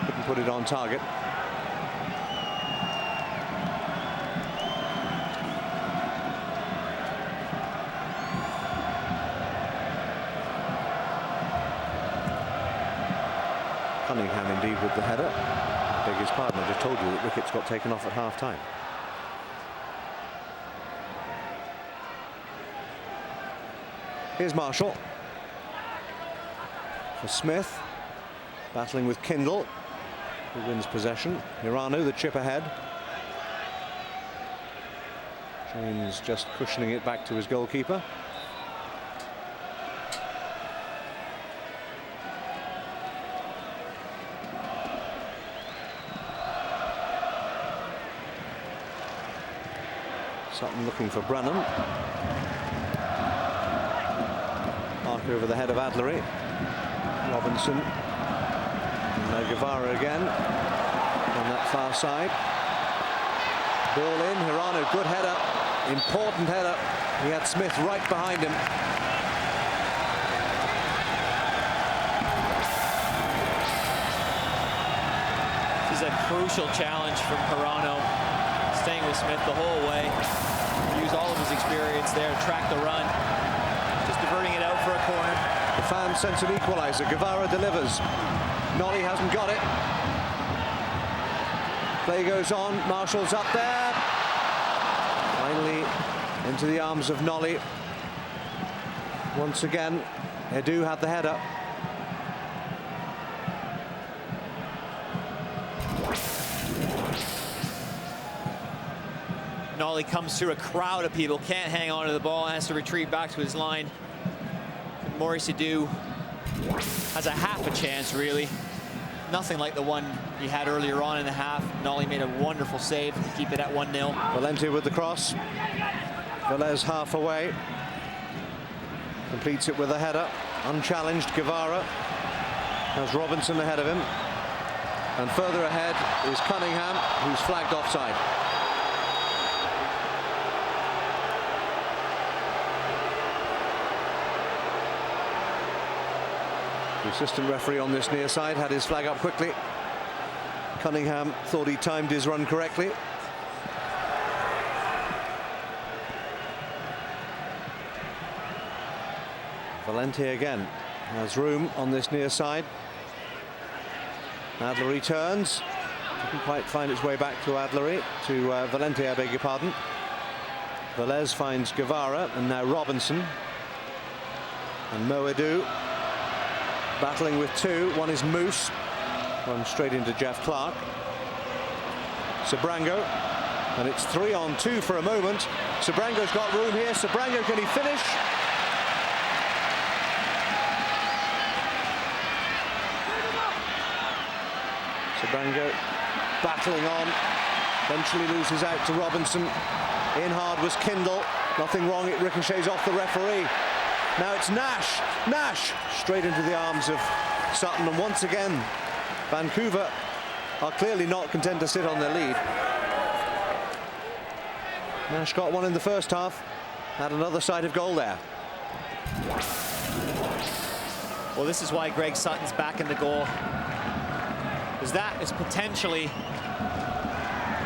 couldn't put it on target. Cunningham indeed with the header. Beg his pardon, I just told you that Ricketts got taken off at half-time. Here's Marshall for Smith, battling with Kindle, who wins possession. Hirano, the chip ahead. James just cushioning it back to his goalkeeper. Sutton looking for Brennan. Over the head of Adlery. Robinson. And now Guevara again on that far side. Ball in. Hirano, good header. Important header. He had Smith right behind him. This is a crucial challenge from Hirano. Staying with Smith the whole way. Use all of his experience there, track the run. Just diverting it out for a corner. The fans sense an equaliser. Guevara delivers. Nolly hasn't got it. Play goes on. Marshall's up there. Finally into the arms of Nolly. Once again, Edu had the header. Nolly comes through a crowd of people, can't hang on to the ball, has to retreat back to his line. Maurice Edu has a half a chance, really. Nothing like the one he had earlier on in the half. Nolly made a wonderful save to keep it at 1-0. Valente with the cross. Velez half away. Completes it with a header. Unchallenged, Guevara has Robinson ahead of him. And further ahead is Cunningham, who's flagged offside. The assistant referee on this near side had his flag up quickly. Cunningham thought he timed his run correctly. Valente again has room on this near side. Adlery turns. Didn't quite find its way back to Adlery. To Valente, I beg your pardon. Velez finds Guevara, and now Robinson. And Moedu battling with two. One is Moose. One straight into Jeff Clark. Sabrango. And it's 3-on-2 for a moment. Sabrango's got room here. Sabrango, can he finish? Sabrango battling on. Eventually loses out to Robinson. In hard was Kindle. Nothing wrong. It ricochets off the referee. Now it's Nash. Nash straight into the arms of Sutton. And once again, Vancouver are clearly not content to sit on their lead. Nash got one in the first half. Had another sight of goal there. Well, this is why Greg Sutton's back in the goal, because that is potentially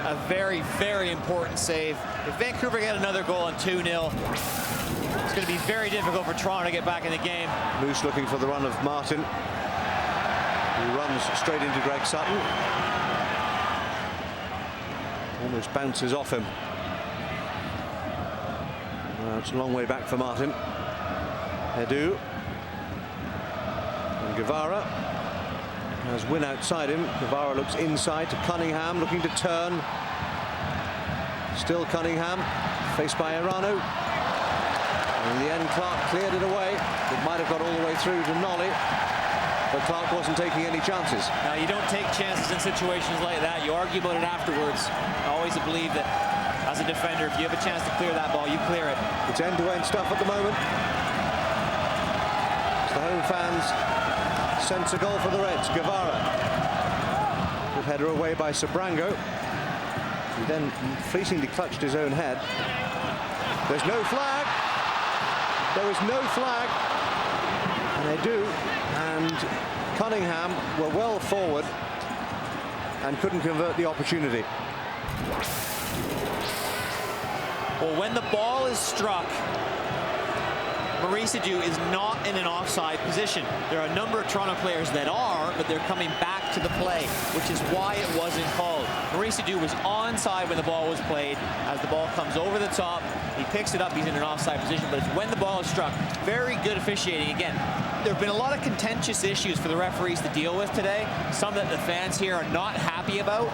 a very, very important save. If Vancouver get another goal and 2-0, it's going to be very difficult for Toronto to get back in the game. Moose looking for the run of Martin, who runs straight into Greg Sutton. Almost bounces off him. Well, it's a long way back for Martin. Edu. And Guevara has Wynn outside him. Guevara looks inside to Cunningham, looking to turn. Still Cunningham, faced by Irano. In the end, Clark cleared it away. It might have got all the way through to Nolly, but Clark wasn't taking any chances. Now, you don't take chances in situations like that. You argue about it afterwards. I always believe that as a defender, if you have a chance to clear that ball, you clear it. It's end-to-end stuff at the moment. As the home fans sense a goal for the Reds. Guevara. Good header away by Sabrango. He then fleetingly clutched his own head. There's no flag. There is no flag. And Edu and Cunningham were well forward and couldn't convert the opportunity. Well, when the ball is struck, Maurice Edu is not in an offside position. There are a number of Toronto players that are, but they're coming back to the play, which is why it wasn't called. Maurice Edu was onside when the ball was played. As the ball comes over the top, he picks it up, he's in an offside position, but it's when the ball is struck. Very good officiating. Again, there have been a lot of contentious issues for the referees to deal with today, some that the fans here are not happy about.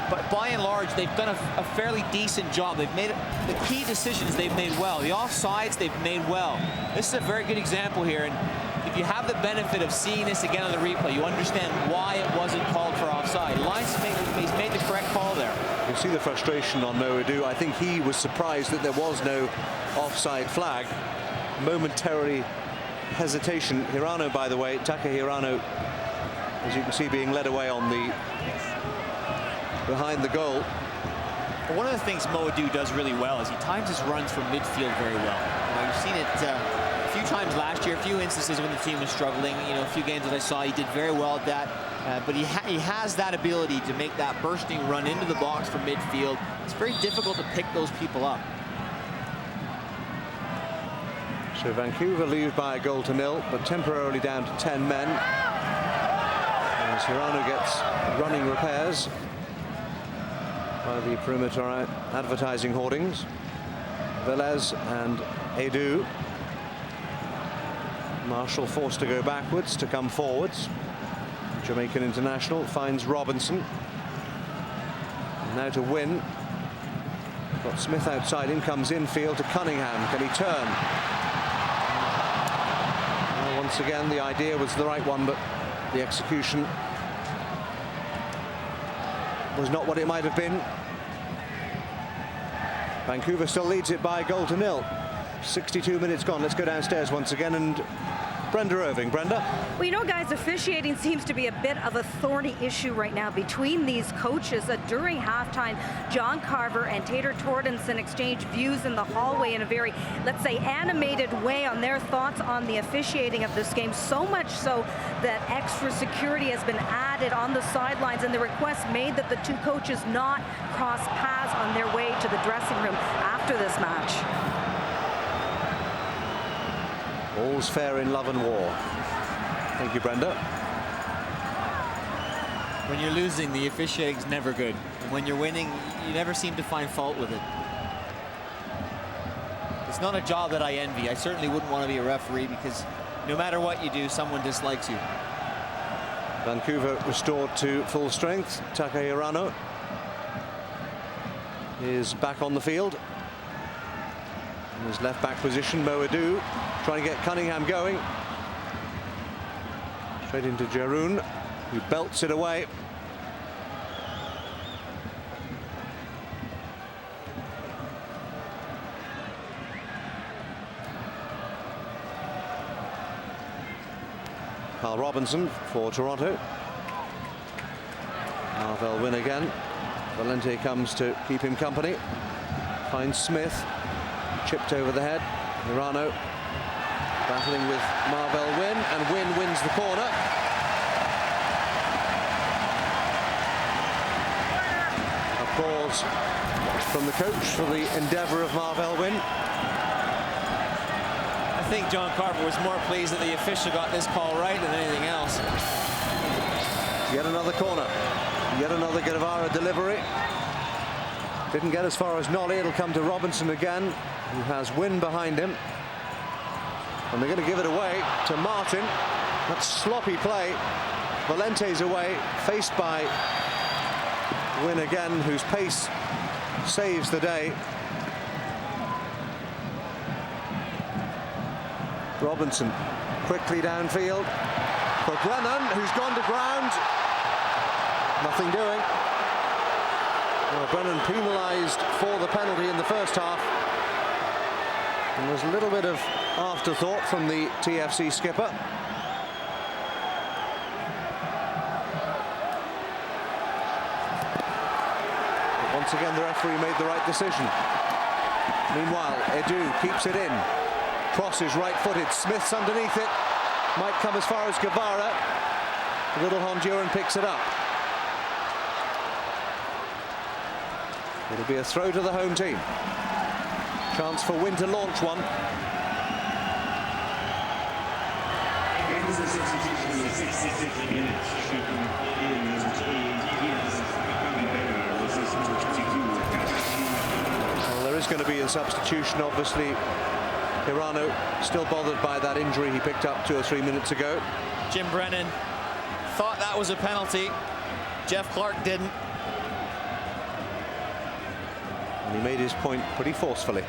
But by and large, they've done a fairly decent job. They've made the key decisions they've made well. The offsides they've made well. This is a very good example here. And if you have the benefit of seeing this again on the replay, you understand why it wasn't called for offside. He's made the correct call there. You can see the frustration on Mo Edu. I think he was surprised that there was no offside flag. Momentary hesitation. Hirano, by the way, Taka Hirano, as you can see, being led away on the behind the goal. But one of the things Mo Edu does really well is he times his runs from midfield very well. You know, you've seen it a few times last year, a few instances when the team was struggling. You know, a few games that I saw, he did very well at that. But he has that ability to make that bursting run into the box from midfield. It's very difficult to pick those people up. So Vancouver lead by a 1-0, but temporarily down to 10 men. As Hirano gets running repairs by the perimeter advertising hoardings. Velez and Edu. Marshall forced to go backwards to come forwards. Jamaican international finds Robinson. And now to Wynn. Got Smith outside him, comes infield to Cunningham. Can he turn? Well, once again, the idea was the right one, but the execution was not what it might have been. Vancouver still leads it by a 0-0. 62 minutes gone. Let's go downstairs once again and Brenda Irving. Brenda? Well, you know, guys, officiating seems to be a bit of a thorny issue right now between these coaches. During halftime, John Carver and Taylor Tordenson exchanged views in the hallway in a very, let's say, animated way on their thoughts on the officiating of this game, so much so that extra security has been added on the sidelines, and the request made that the two coaches not cross paths on their way to the dressing room after this match. All's fair in love and war. Thank you, Brenda. When you're losing, the officiating's never good. And when you're winning, you never seem to find fault with it. It's not a job that I envy. I certainly wouldn't want to be a referee because no matter what you do, someone dislikes you. Vancouver restored to full strength. Taka Hirano is back on the field. In his left back position, Mo Edu trying to get Cunningham going. Straight into Jaroun, who belts it away. Carl Robinson for Toronto. Marvell win again. Valente comes to keep him company. Finds Smith. Chipped over the head. Hirano battling with Marvell Wynn, and Wynn wins the corner. Applause from the coach for the endeavour of Marvell Wynn. I think John Carver was more pleased that the official got this call right than anything else. Yet another corner. Yet another Guevara delivery. Didn't get as far as Nolly. It'll come to Robinson again, who has Wynn behind him. And they're going to give it away to Martin. That's sloppy play. Valente's away, faced by Wynn again, whose pace saves the day. Robinson quickly downfield for Brennan, who's gone to ground. Nothing doing. Well, Brennan penalised for the penalty in the first half. And there's a little bit of afterthought from the TFC skipper. But once again, the referee made the right decision. Meanwhile, Edu keeps it in. Crosses right-footed. Smith's underneath it. Might come as far as Guevara. Little Honduran picks it up. It'll be a throw to the home team. Chance for Wynn to launch one. Well, there is going to be a substitution, obviously. Hirano still bothered by that injury he picked up 2 or 3 minutes ago. Jim Brennan thought that was a penalty. Jeff Clark didn't. And he made his point pretty forcefully.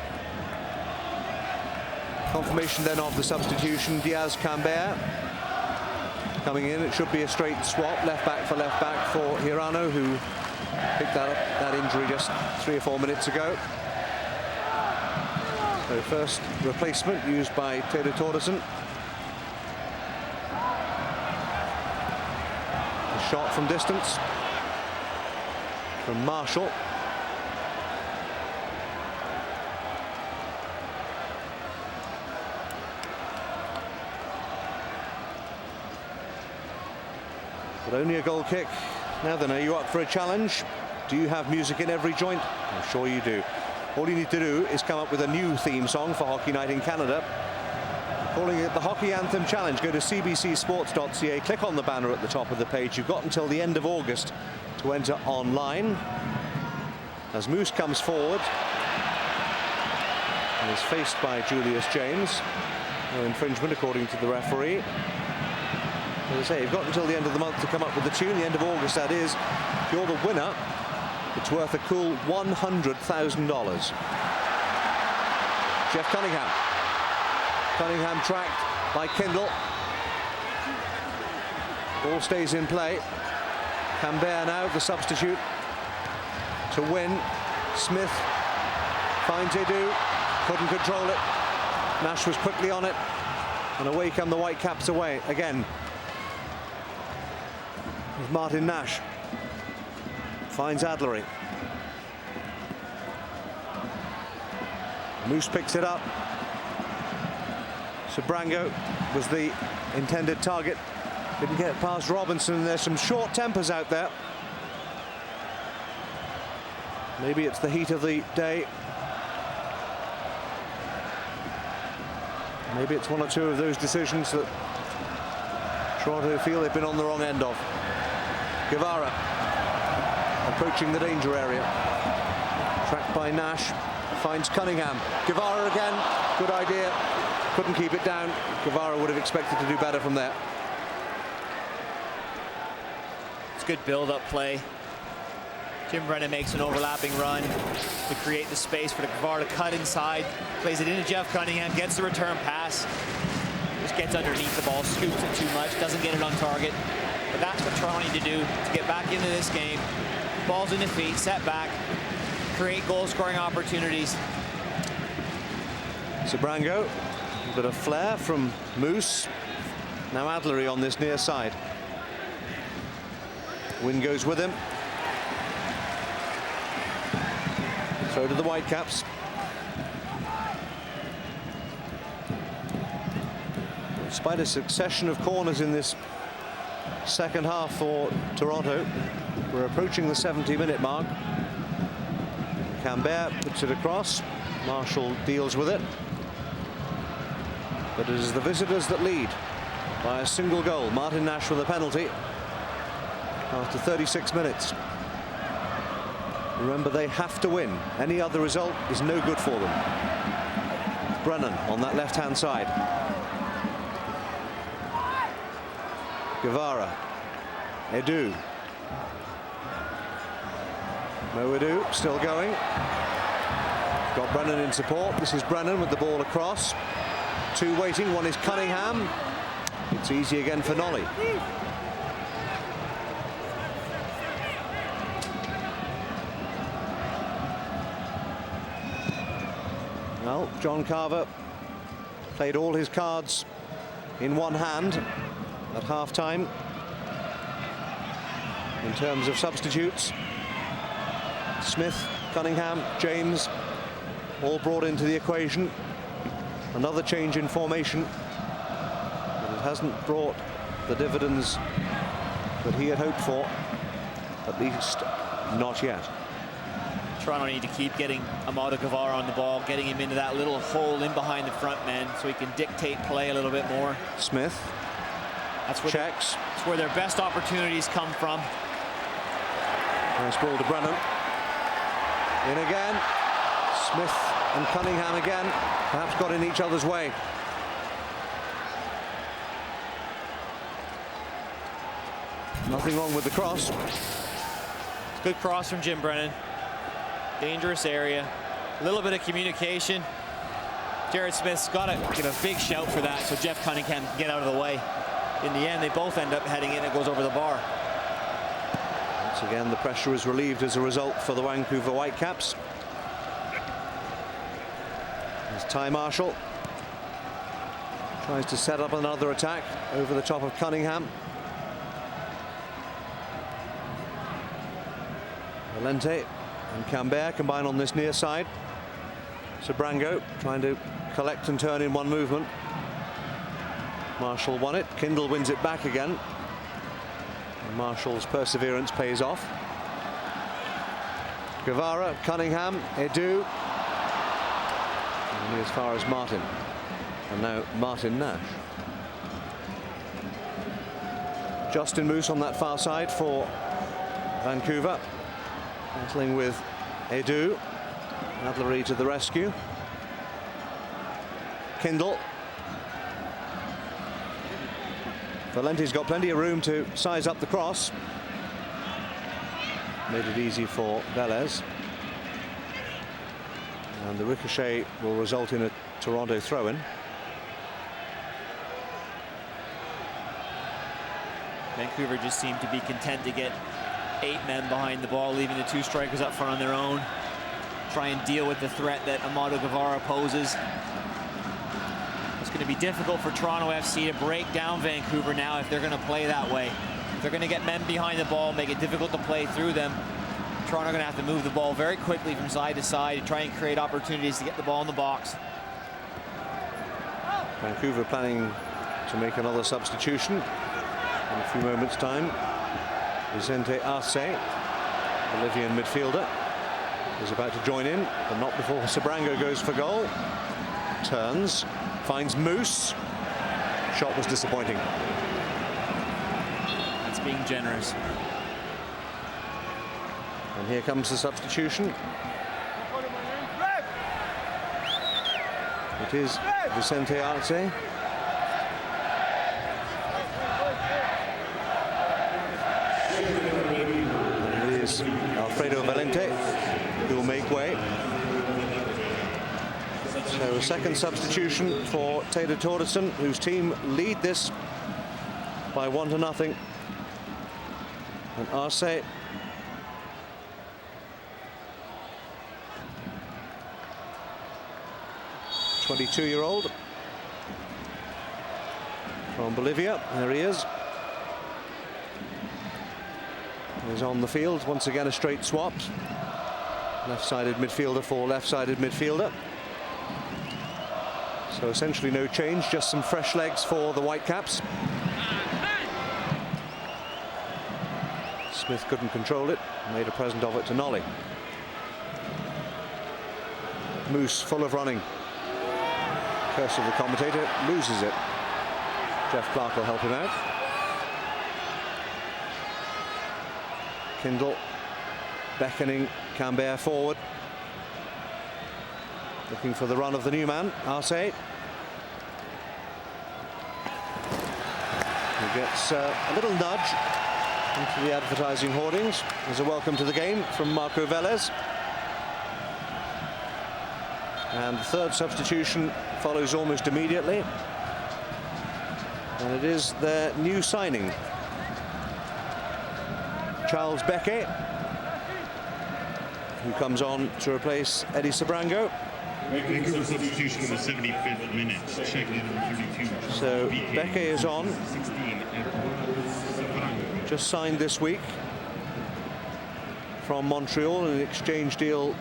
Confirmation then of the substitution. Diaz-Cambert coming in. It should be a straight swap, left back for Hirano, who picked that injury just 3 or 4 minutes ago. So first replacement used by Taylor Torderson. A shot from distance from Marshall. But only a goal kick. Now then, are you up for a challenge? Do you have music in every joint? I'm sure you do. All you need to do is come up with a new theme song for Hockey Night in Canada. Calling it the Hockey Anthem Challenge. Go to cbcsports.ca, click on the banner at the top of the page. You've got until the end of August to enter online. As Moose comes forward and is faced by Julius James. No infringement according to the referee. As I say, you've got until the end of the month to come up with the tune, the end of August that is. If you're the winner, it's worth a cool $100,000. Jeff Cunningham. Cunningham tracked by Kindle. Ball stays in play. Cambert now, the substitute, to win. Smith finds Edu. Couldn't control it. Nash was quickly on it. And away come the Whitecaps away again. With Martin Nash. Finds Adlery. Moose picks it up. Sabrango was the intended target. Didn't get past Robinson. There's some short tempers out there. Maybe it's the heat of the day. Maybe it's one or two of those decisions that Toronto feel they've been on the wrong end of. Guevara approaching the danger area. Tracked by Nash. Finds Cunningham. Guevara again. Good idea. Couldn't keep it down. Guevara would have expected to do better from there. It's good build-up play. Jim Brennan makes an overlapping run to create the space for the Guevara to cut inside. Plays it into Jeff Cunningham. Gets the return pass. Just gets underneath the ball. Scoops it too much. Doesn't get it on target. But that's what Toronto need to do to get back into this game. Balls in the feet. Set back. Create goal-scoring opportunities. Sabrango. A bit of flair from Moose. Now Adlery on this near side. Wynn goes with him. Throw to the Whitecaps. Despite a succession of corners in this second half for Toronto, we're approaching the 70-minute mark. Cambert puts it across. Marshall deals with it. But it is the visitors that lead by a single goal. Martin Nash with a penalty after 36 minutes. Remember, they have to win. Any other result is no good for them. Brennan on that left-hand side. Guevara. Edu. No Edu, still going. Got Brennan in support. This is Brennan with the ball across. Two waiting, one is Cunningham. It's easy again for Nolly. Well, John Carver played all his cards in one hand at half-time in terms of substitutes. Smith, Cunningham, James, all brought into the equation. Another change in formation, but it hasn't brought the dividends that he had hoped for, at least not yet. Toronto need to keep getting Amado Guevara on the ball, getting him into that little hole in behind the front man so he can dictate play a little bit more. Smith. That's where checks. That's where their best opportunities come from. Nice ball to Brennan. In again. Smith and Cunningham again. Perhaps got in each other's way. Nothing wrong with the cross. Good cross from Jim Brennan. Dangerous area. A little bit of communication. Jared Smith's got to give a big shout for that so Jeff Cunningham can get out of the way. In the end, they both end up heading in. It goes over the bar. Once again, the pressure is relieved as a result for the Vancouver Whitecaps. There's Ty Marshall. Tries to set up another attack over the top of Cunningham. Valente and Cambert combine on this near side. Sabrango trying to collect and turn in one movement. Marshall won it. Kindle wins it back again. And Marshall's perseverance pays off. Guevara, Cunningham, Edu. And as far as Martin. And now Martin Nash. Justin Moose on that far side for Vancouver. Battling with Edu. Adlery to the rescue. Kindle. Valente's got plenty of room to size up the cross. Made it easy for Velez. And the ricochet will result in a Toronto throw-in. Vancouver just seemed to be content to get 8 men behind the ball, leaving the 2 strikers up front on their own. Try and deal with the threat that Amado Guevara poses. It's going to be difficult for Toronto FC to break down Vancouver now if they're going to play that way. If they're going to get men behind the ball, make it difficult to play through them, Toronto are going to have to move the ball very quickly from side to side and try and create opportunities to get the ball in the box. Vancouver planning to make another substitution in a few moments' time. Vicente Arce, Bolivian midfielder, is about to join in, but not before Sabrango goes for goal. Turns, finds Moose. Shot was disappointing. That's being generous. And here comes the substitution. It is Vicente Arce. And it is Alfredo Valente who will make way. So a second substitution for Taylor Torderson, whose team lead this by 1-0. And Arce . 22-year-old from Bolivia. There he is. He's on the field. Once again, a straight swap. Left-sided midfielder for left-sided midfielder. So essentially no change, just some fresh legs for the Whitecaps. Smith couldn't control it, made a present of it to Nolly. Moose full of running. Curse of the commentator, loses it. Jeff Clark will help him out. Kindle beckoning Cambert forward. Looking for the run of the new man, Arce. He gets a little nudge into the advertising hoardings. There's a welcome to the game from Marco Velez. And the third substitution follows almost immediately. And it is their new signing, Charles Beckett, who comes on to replace Eddie Sabrango. Vancouver substitution in the 75th minute. Check in number 32. So Beckett is on. 16. Just signed this week from Montreal in an exchange deal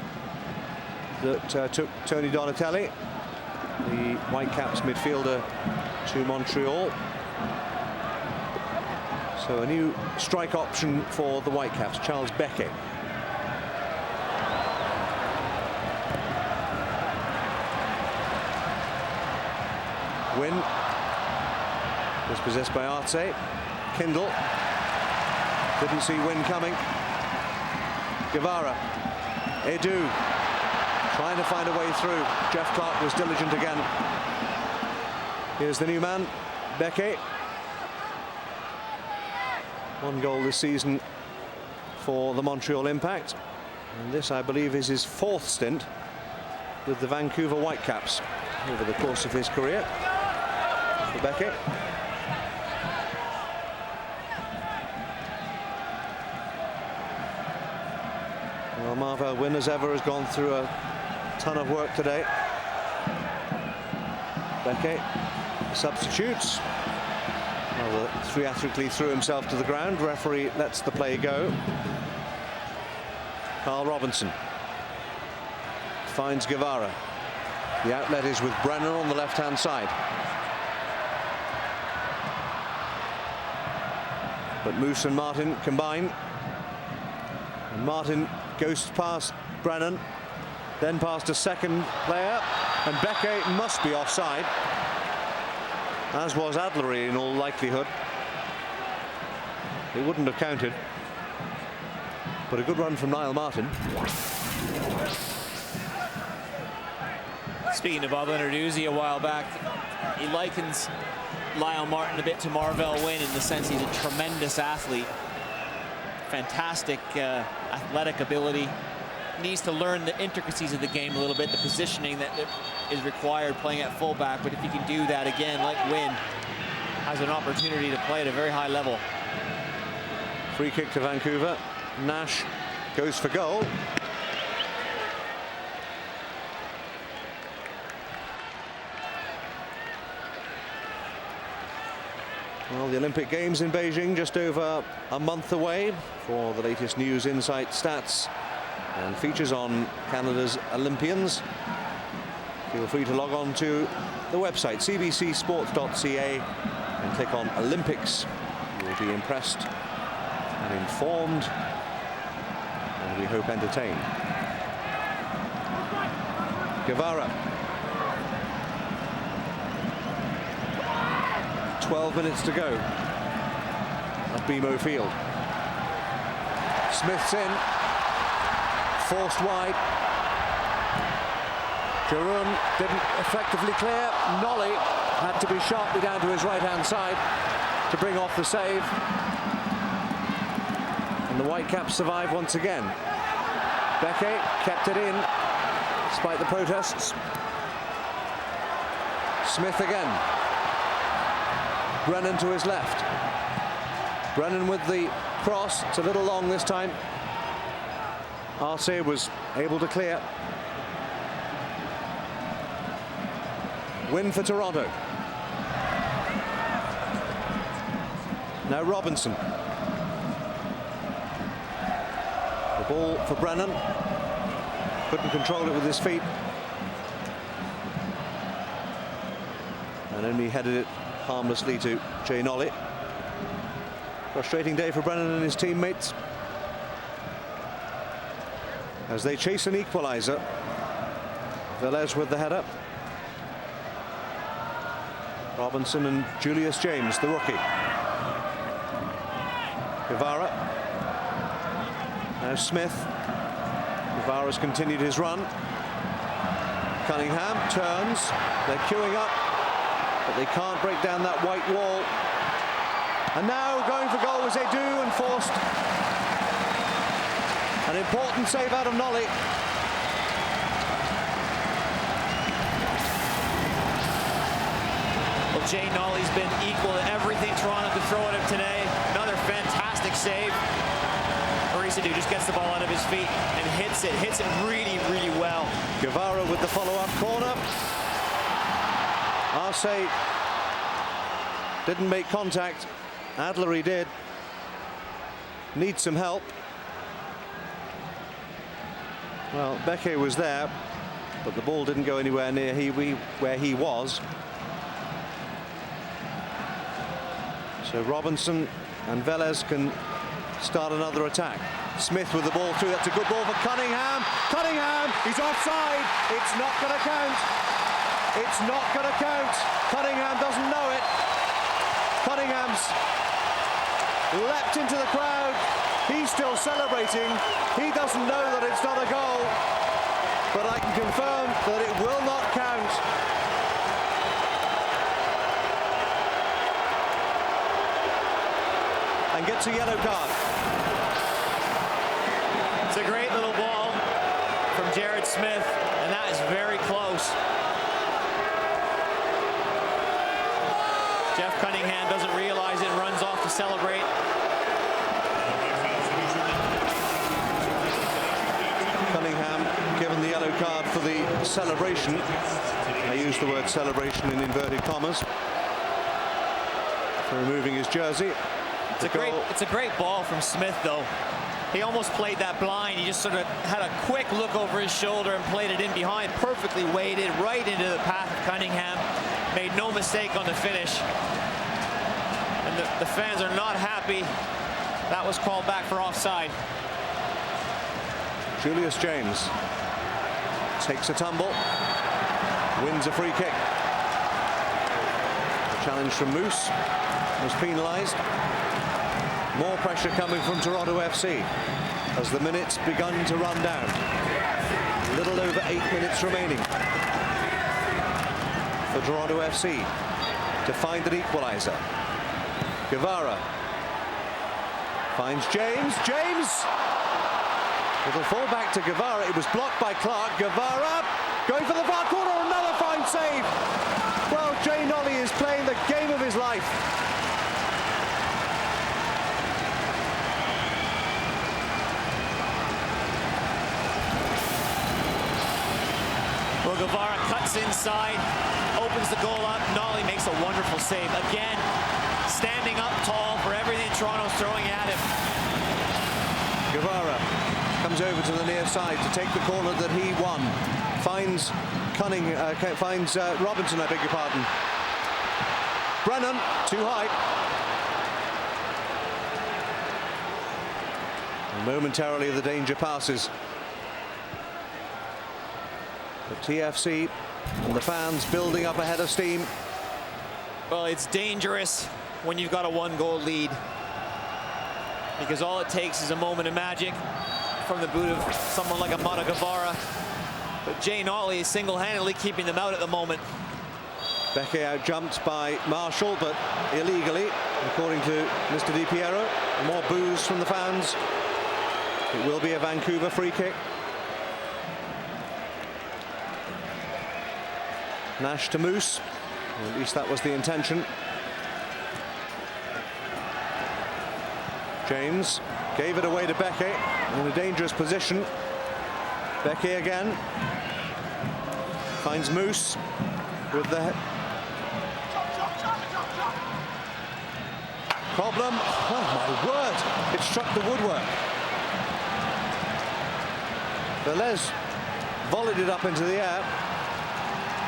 that took Tony Donatelli, the Whitecaps midfielder, to Montreal. So a new strike option for the Whitecaps, Charles Beckett. Win was possessed by Arce. Kindle didn't see Win coming. Guevara, Edu trying to find a way through. Jeff Clark was diligent again. Here's the new man, Beckett. One goal this season for the Montreal Impact, and this, I believe, is his fourth stint with the Vancouver Whitecaps over the course of his career. For Beckett. Well, Marvel Wynn, as ever, has gone through a ton of work today. Beckett substitutes. Well, theatrically threw himself to the ground. Referee lets the play go. Carl Robinson finds Guevara. The outlet is with Brenner on the left-hand side. But Moose and Martin combine. And Martin goes past Brennan, then past a second player, and Beckett must be offside, as was Adlery in all likelihood. It wouldn't have counted, but a good run from Niall Martin. Speaking of Bob Leonarduzzi a while back, he likens Lyle Martin a bit to Marvell Wynn in the sense he's a tremendous athlete. Fantastic athletic ability. Needs to learn the intricacies of the game a little bit, the positioning that is required playing at fullback. But if he can do that again, like Wynn, has an opportunity to play at a very high level. Free kick to Vancouver. Nash goes for goal. Well, the Olympic Games in Beijing just over a month away. For the latest news, insight, stats and features on Canada's Olympians, feel free to log on to the website cbcsports.ca and click on Olympics. You'll be impressed and informed, and we hope entertained. Guevara. 12 minutes to go at BMO Field. Smith's in, forced wide. Jeroen didn't effectively clear. Nolly had to be sharply down to his right-hand side to bring off the save. And the Whitecaps survive once again. Beckett kept it in despite the protests. Smith again. Brennan to his left. Brennan with the cross. It's a little long this time. Arce was able to clear. Win for Toronto. Now Robinson. The ball for Brennan. Couldn't control it with his feet. and only headed it harmlessly to Jay Nolly. Frustrating day for Brennan and his teammates as they chase an equaliser. Velez with the header. Robinson and Julius James, the rookie. Guevara. Now Smith. Guevara's continued his run. Cunningham turns. They're queuing up, but they can't break down that white wall. And now going for goal was Edu and forced an important save out of Nolly. Well, Jay Nolly's been equal to everything Toronto could throw at him today. Another fantastic save. Maurice Edu just gets the ball out of his feet and hits it really, really well. Guevara with the follow-up corner. Arce didn't make contact. Adlery did. Needs some help. Well, Becke was there, but the ball didn't go anywhere near where he was. So Robinson and Velez can start another attack. Smith with the ball through. That's a good ball for Cunningham. Cunningham, he's offside. It's not going to count. It's not going to count. Cunningham doesn't know it. Cunningham's leapt into the crowd. He's still celebrating. He doesn't know that it's not a goal. But I can confirm that it will not count. And gets a yellow card. It's a great little ball from Jared Smith, and that is very close. Jeff Cunningham doesn't realize it and runs off to celebrate. Cunningham given the yellow card for the celebration. I use the word celebration in inverted commas. For removing his jersey. It's a great ball from Smith, though. He almost played that blind. He just sort of had a quick look over his shoulder and played it in behind, perfectly weighted right into the path of Cunningham. Made no mistake on the finish. And the fans are not happy. That was called back for offside. Julius James takes a tumble, wins a free kick. The challenge from Moose was penalised. More pressure coming from Toronto FC as the minutes begun to run down. A little over 8 minutes remaining for Toronto FC to find an equaliser. Guevara finds James. James! It'll fall back to Guevara. It was blocked by Clark. Guevara going for the far corner. Another fine save. Well, Jay Nolly is playing the game of his life. Well, Guevara cuts inside, opens the goal up. Nolly makes a wonderful save. Again, standing up tall for everything Toronto's throwing at him. Guevara comes over to the near side to take the corner that he won. Finds Robinson, I beg your pardon. Brennan, too high. And momentarily the danger passes. The TFC and the fans building up a head of steam. Well, it's dangerous when you've got a one-goal lead, because all it takes is a moment of magic from the boot of someone like Amada Guevara. But Jay Nolly is single-handedly keeping them out at the moment. Becke out-jumped by Marshall, but illegally, according to Mr. Di Piero. More boos from the fans. It will be a Vancouver free kick. Nash to Moose, or at least that was the intention. James gave it away to Becke in a dangerous position. Becke again finds Moose with the problem. Oh my word, it struck the woodwork. Velez volleyed it up into the air,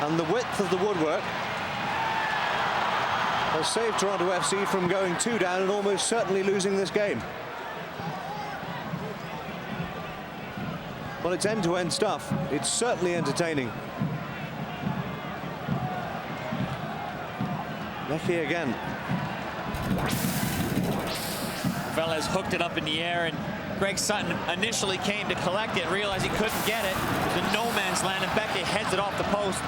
and the width of the woodwork has saved Toronto FC from going 2 down and almost certainly losing this game. Well, it's end-to-end stuff. It's certainly entertaining. Leckie again. Velez hooked it up in the air, and Greg Sutton initially came to collect it, realized he couldn't get it. It was a no man's land, and Becky heads it off the post.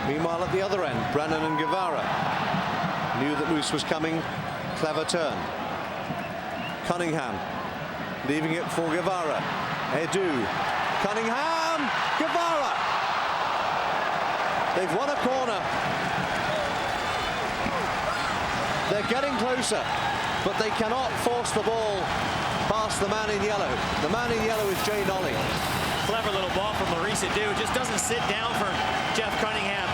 Meanwhile, at the other end, Brennan and Guevara knew that Moose was coming. Clever turn. Cunningham leaving it for Guevara. Edu. Cunningham. Guevara. They've won a corner. They're getting closer, but they cannot force the ball past the man in yellow. The man in yellow is Jay Nolly. Clever little ball from Maurice Edu. Just doesn't sit down for Jeff Cunningham.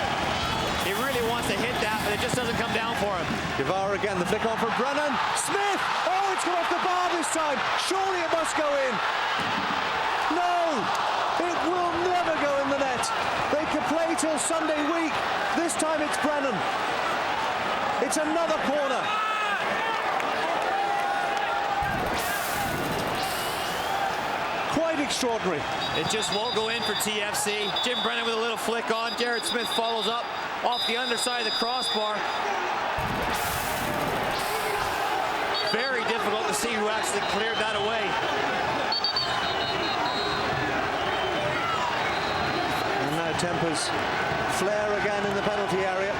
He really wants to hit that, but it just doesn't come down for him. Guevara again, the flick on for Brennan. Smith! Oh, it's come off the bar this time. Surely it must go in. No! It will never go in the net. They could play till Sunday week. This time it's Brennan. It's another corner. Quite extraordinary. It just won't go in for TFC. Jim Brennan with a little flick on. Jared Smith follows up off the underside of the crossbar. Very difficult to see who actually cleared that away. And now tempers flare again in the penalty area.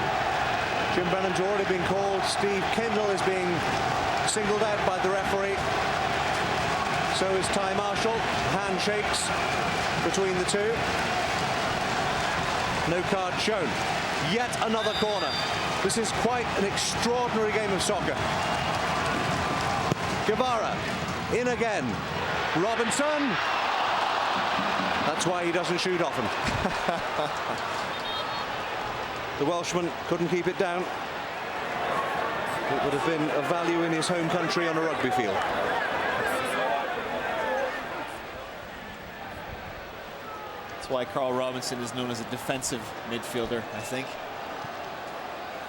Jim Brennan's already been called. Steve Kendall is being singled out by the referee. So is Ty Marshall. Handshakes between the two. No card shown. Yet another corner. This is quite an extraordinary game of soccer. Guevara in again. Robinson. That's why he doesn't shoot often. The Welshman couldn't keep it down. It would have been of value in his home country on a rugby field. That's why Carl Robinson is known as a defensive midfielder, I think.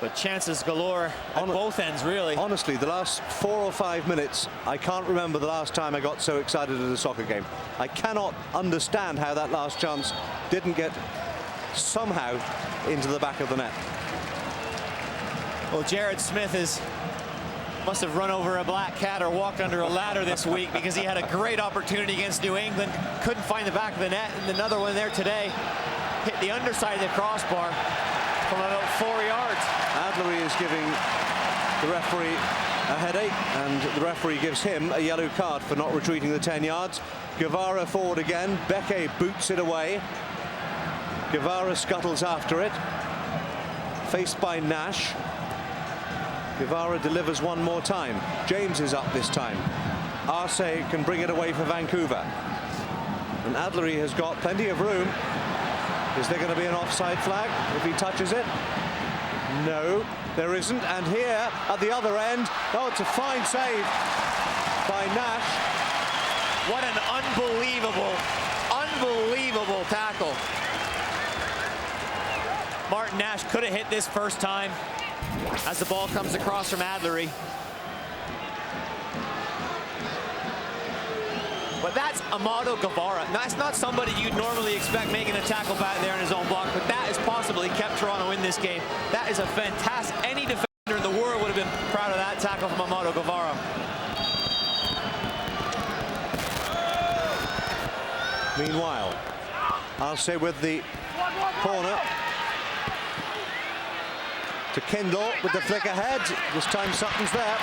But chances galore at both ends, really. Honestly, the last 4 or 5 minutes, I can't remember the last time I got so excited at a soccer game. I cannot understand how that last chance didn't get somehow into the back of the net. Well, Jared Smith must have run over a black cat or walked under a ladder this week, because he had a great opportunity against New England, couldn't find the back of the net, and another one there today hit the underside of the crossbar from about 4 yards. Adlery is giving the referee a headache, and the referee gives him a yellow card for not retreating the 10 yards. Guevara forward again. Becky boots it away. Guevara scuttles after it. Faced by Nash. Guevara delivers one more time. James is up this time. Arce can bring it away for Vancouver. And Adlery has got plenty of room. Is there going to be an offside flag if he touches it? No, there isn't. And here at the other end, oh, it's a fine save by Nash. What an unbelievable tackle. Martin Nash could have hit this first time as the ball comes across from Adlery. But that's Amado Guevara. That's not somebody you'd normally expect making a tackle back there in his own block, but that has possibly kept Toronto in this game. That is a fantastic, any defender in the world would have been proud of that tackle from Amado Guevara. Meanwhile, Arce with the corner. To Kendall with the flick ahead. This time Sutton's there.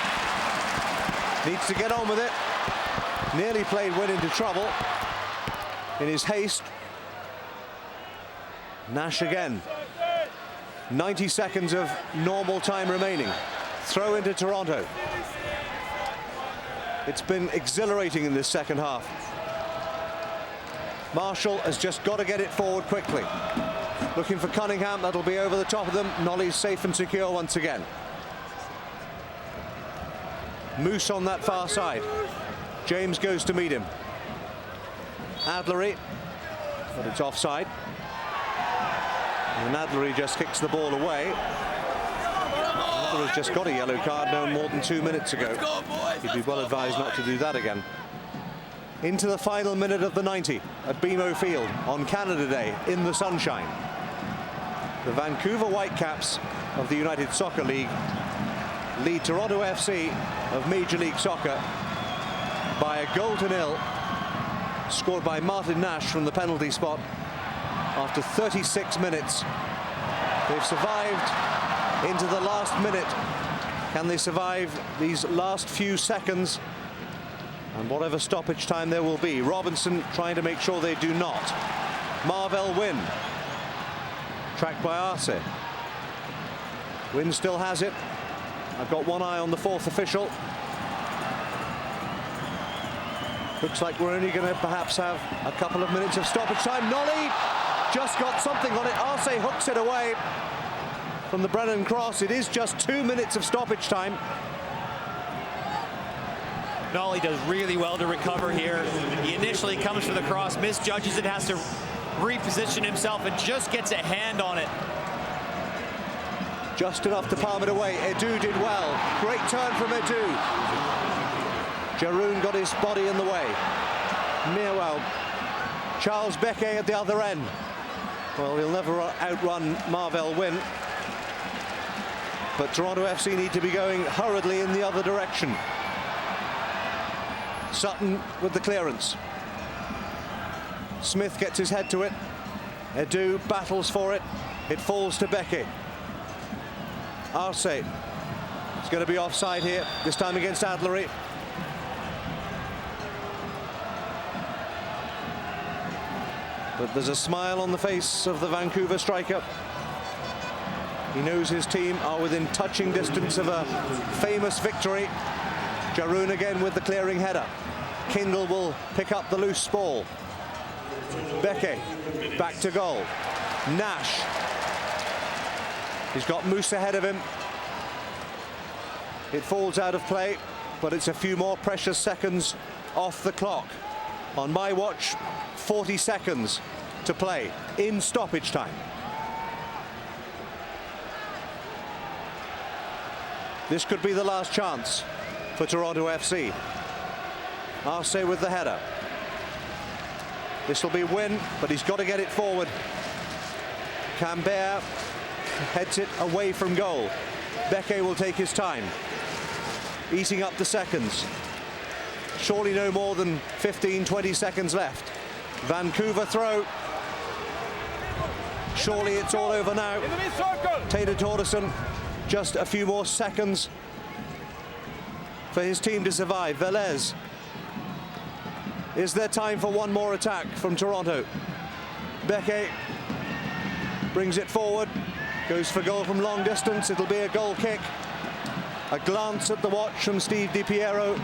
Needs to get on with it. Nearly played Wynn into trouble in his haste. Nash again. 90 seconds of normal time remaining. Throw into Toronto. It's been exhilarating in this second half. Marshall has just got to get it forward quickly. Looking for Cunningham. That'll be over the top of them. Nolly's safe and secure once again. Moose on that far side. James goes to meet him. Adlery, but it's offside. And Adlery just kicks the ball away. has just got a yellow card no more than 2 minutes ago. He'd be well advised not to do that again. Into the final minute of the 90 at BMO Field on Canada Day in the sunshine. The Vancouver Whitecaps of the United Soccer League lead Toronto FC of Major League Soccer by a 0-0, scored by Martin Nash from the penalty spot after 36 minutes. They've survived into the last minute. Can they survive these last few seconds? And whatever stoppage time there will be, Robinson trying to make sure they do not. Marvell Wynn, tracked by Arce. Wynn still has it. I've got one eye on the fourth official. Looks like we're only going to perhaps have a couple of minutes of stoppage time. Nolly just got something on it. Arce hooks it away from the Brennan cross. It is just 2 minutes of stoppage time. Nolly does really well to recover here. He initially comes for the cross, misjudges it, has to reposition himself, and just gets a hand on it. Just enough to palm it away. Edu did well. Great turn from Edu. Jaroun got his body in the way. Well, Charles Becquet at the other end. Well, he'll never outrun Marvell Wynn. But Toronto FC need to be going hurriedly in the other direction. Sutton with the clearance. Smith gets his head to it. Edu battles for it. It falls to Becquet. Arce. It's going to be offside here, this time against Adlery. But there's a smile on the face of the Vancouver striker. He knows his team are within touching distance of a famous victory. Jaroun again with the clearing header. Kindle will pick up the loose ball. Becquet back to goal. Nash. He's got Moose ahead of him. It falls out of play, but it's a few more precious seconds off the clock. On my watch, 40 seconds to play in stoppage time. This could be the last chance for Toronto FC. Arce with the header. This will be Wynn, but he's got to get it forward. Cambert heads it away from goal. Becquet will take his time, eating up the seconds. Surely no more than 15-20 seconds left. Vancouver throw. Surely it's all over now. Taylor Torderson, just a few more seconds for his team to survive. Velez. Is there time for one more attack from Toronto? Becquet brings it forward, goes for goal from long distance. It'll be a goal kick. A glance at the watch from Steve DiPiero.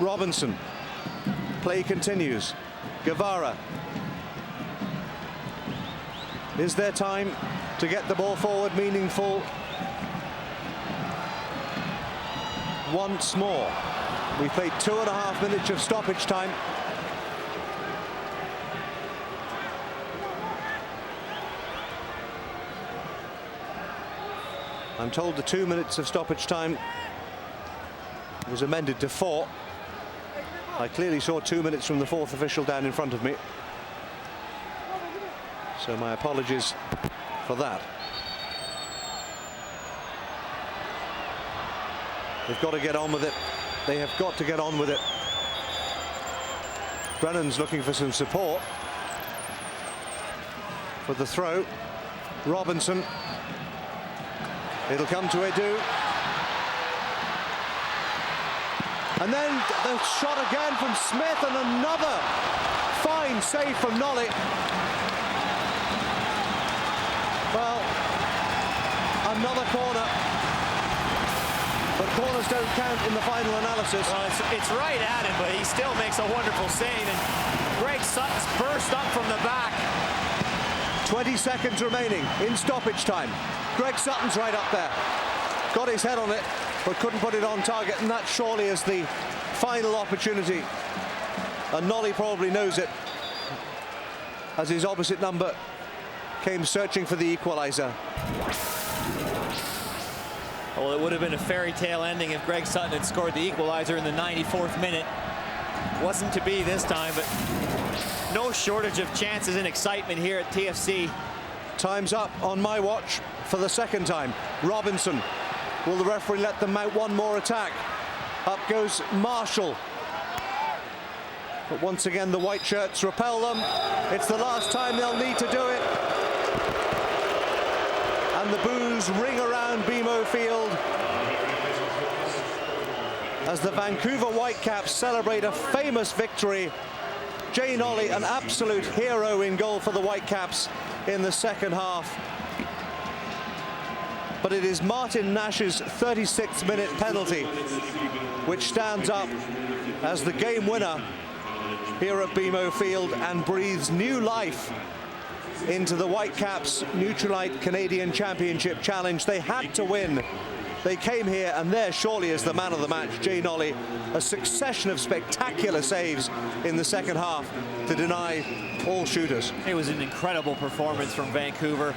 Robinson. Play continues. Guevara. Is there time to get the ball forward meaningful? Once more. We played 2.5 minutes of stoppage time. I'm told the 2 minutes of stoppage time was amended to 4. I clearly saw 2 minutes from the fourth official down in front of me. So my apologies for that. They've got to get on with it. They have got to get on with it. Brennan's looking for some support for the throw. Robinson. It'll come to Edu. And then the shot again from Smith, and another fine save from Nolly. Well, another corner. But corners don't count in the final analysis. Well, it's right at him, but he still makes a wonderful save. And Greg Sutton's burst up from the back. 20 seconds remaining in stoppage time. Greg Sutton's right up there. Got his head on it, but couldn't put it on target, and that surely is the final opportunity. And Nolly probably knows it, as his opposite number came searching for the equaliser. Well, it would have been a fairy tale ending if Greg Sutton had scored the equalizer in the 94th minute. Wasn't to be this time, but no shortage of chances and excitement here at TFC. Time's up on my watch for the second time. Robinson. Will the referee let them mount one more attack? Up goes Marshall. But once again, the white shirts repel them. It's the last time they'll need to do it. And the boos ring around BMO Field as the Vancouver Whitecaps celebrate a famous victory. Jay Nolly, an absolute hero in goal for the Whitecaps in the second half. But it is Martin Nash's 36th-minute penalty which stands up as the game winner here at BMO Field and breathes new life into the Whitecaps Nutrilite Canadian Championship Challenge. They had to win. They came here, and there surely is the man of the match, Jay Nolly. A succession of spectacular saves in the second half to deny all shooters. It was an incredible performance from Vancouver.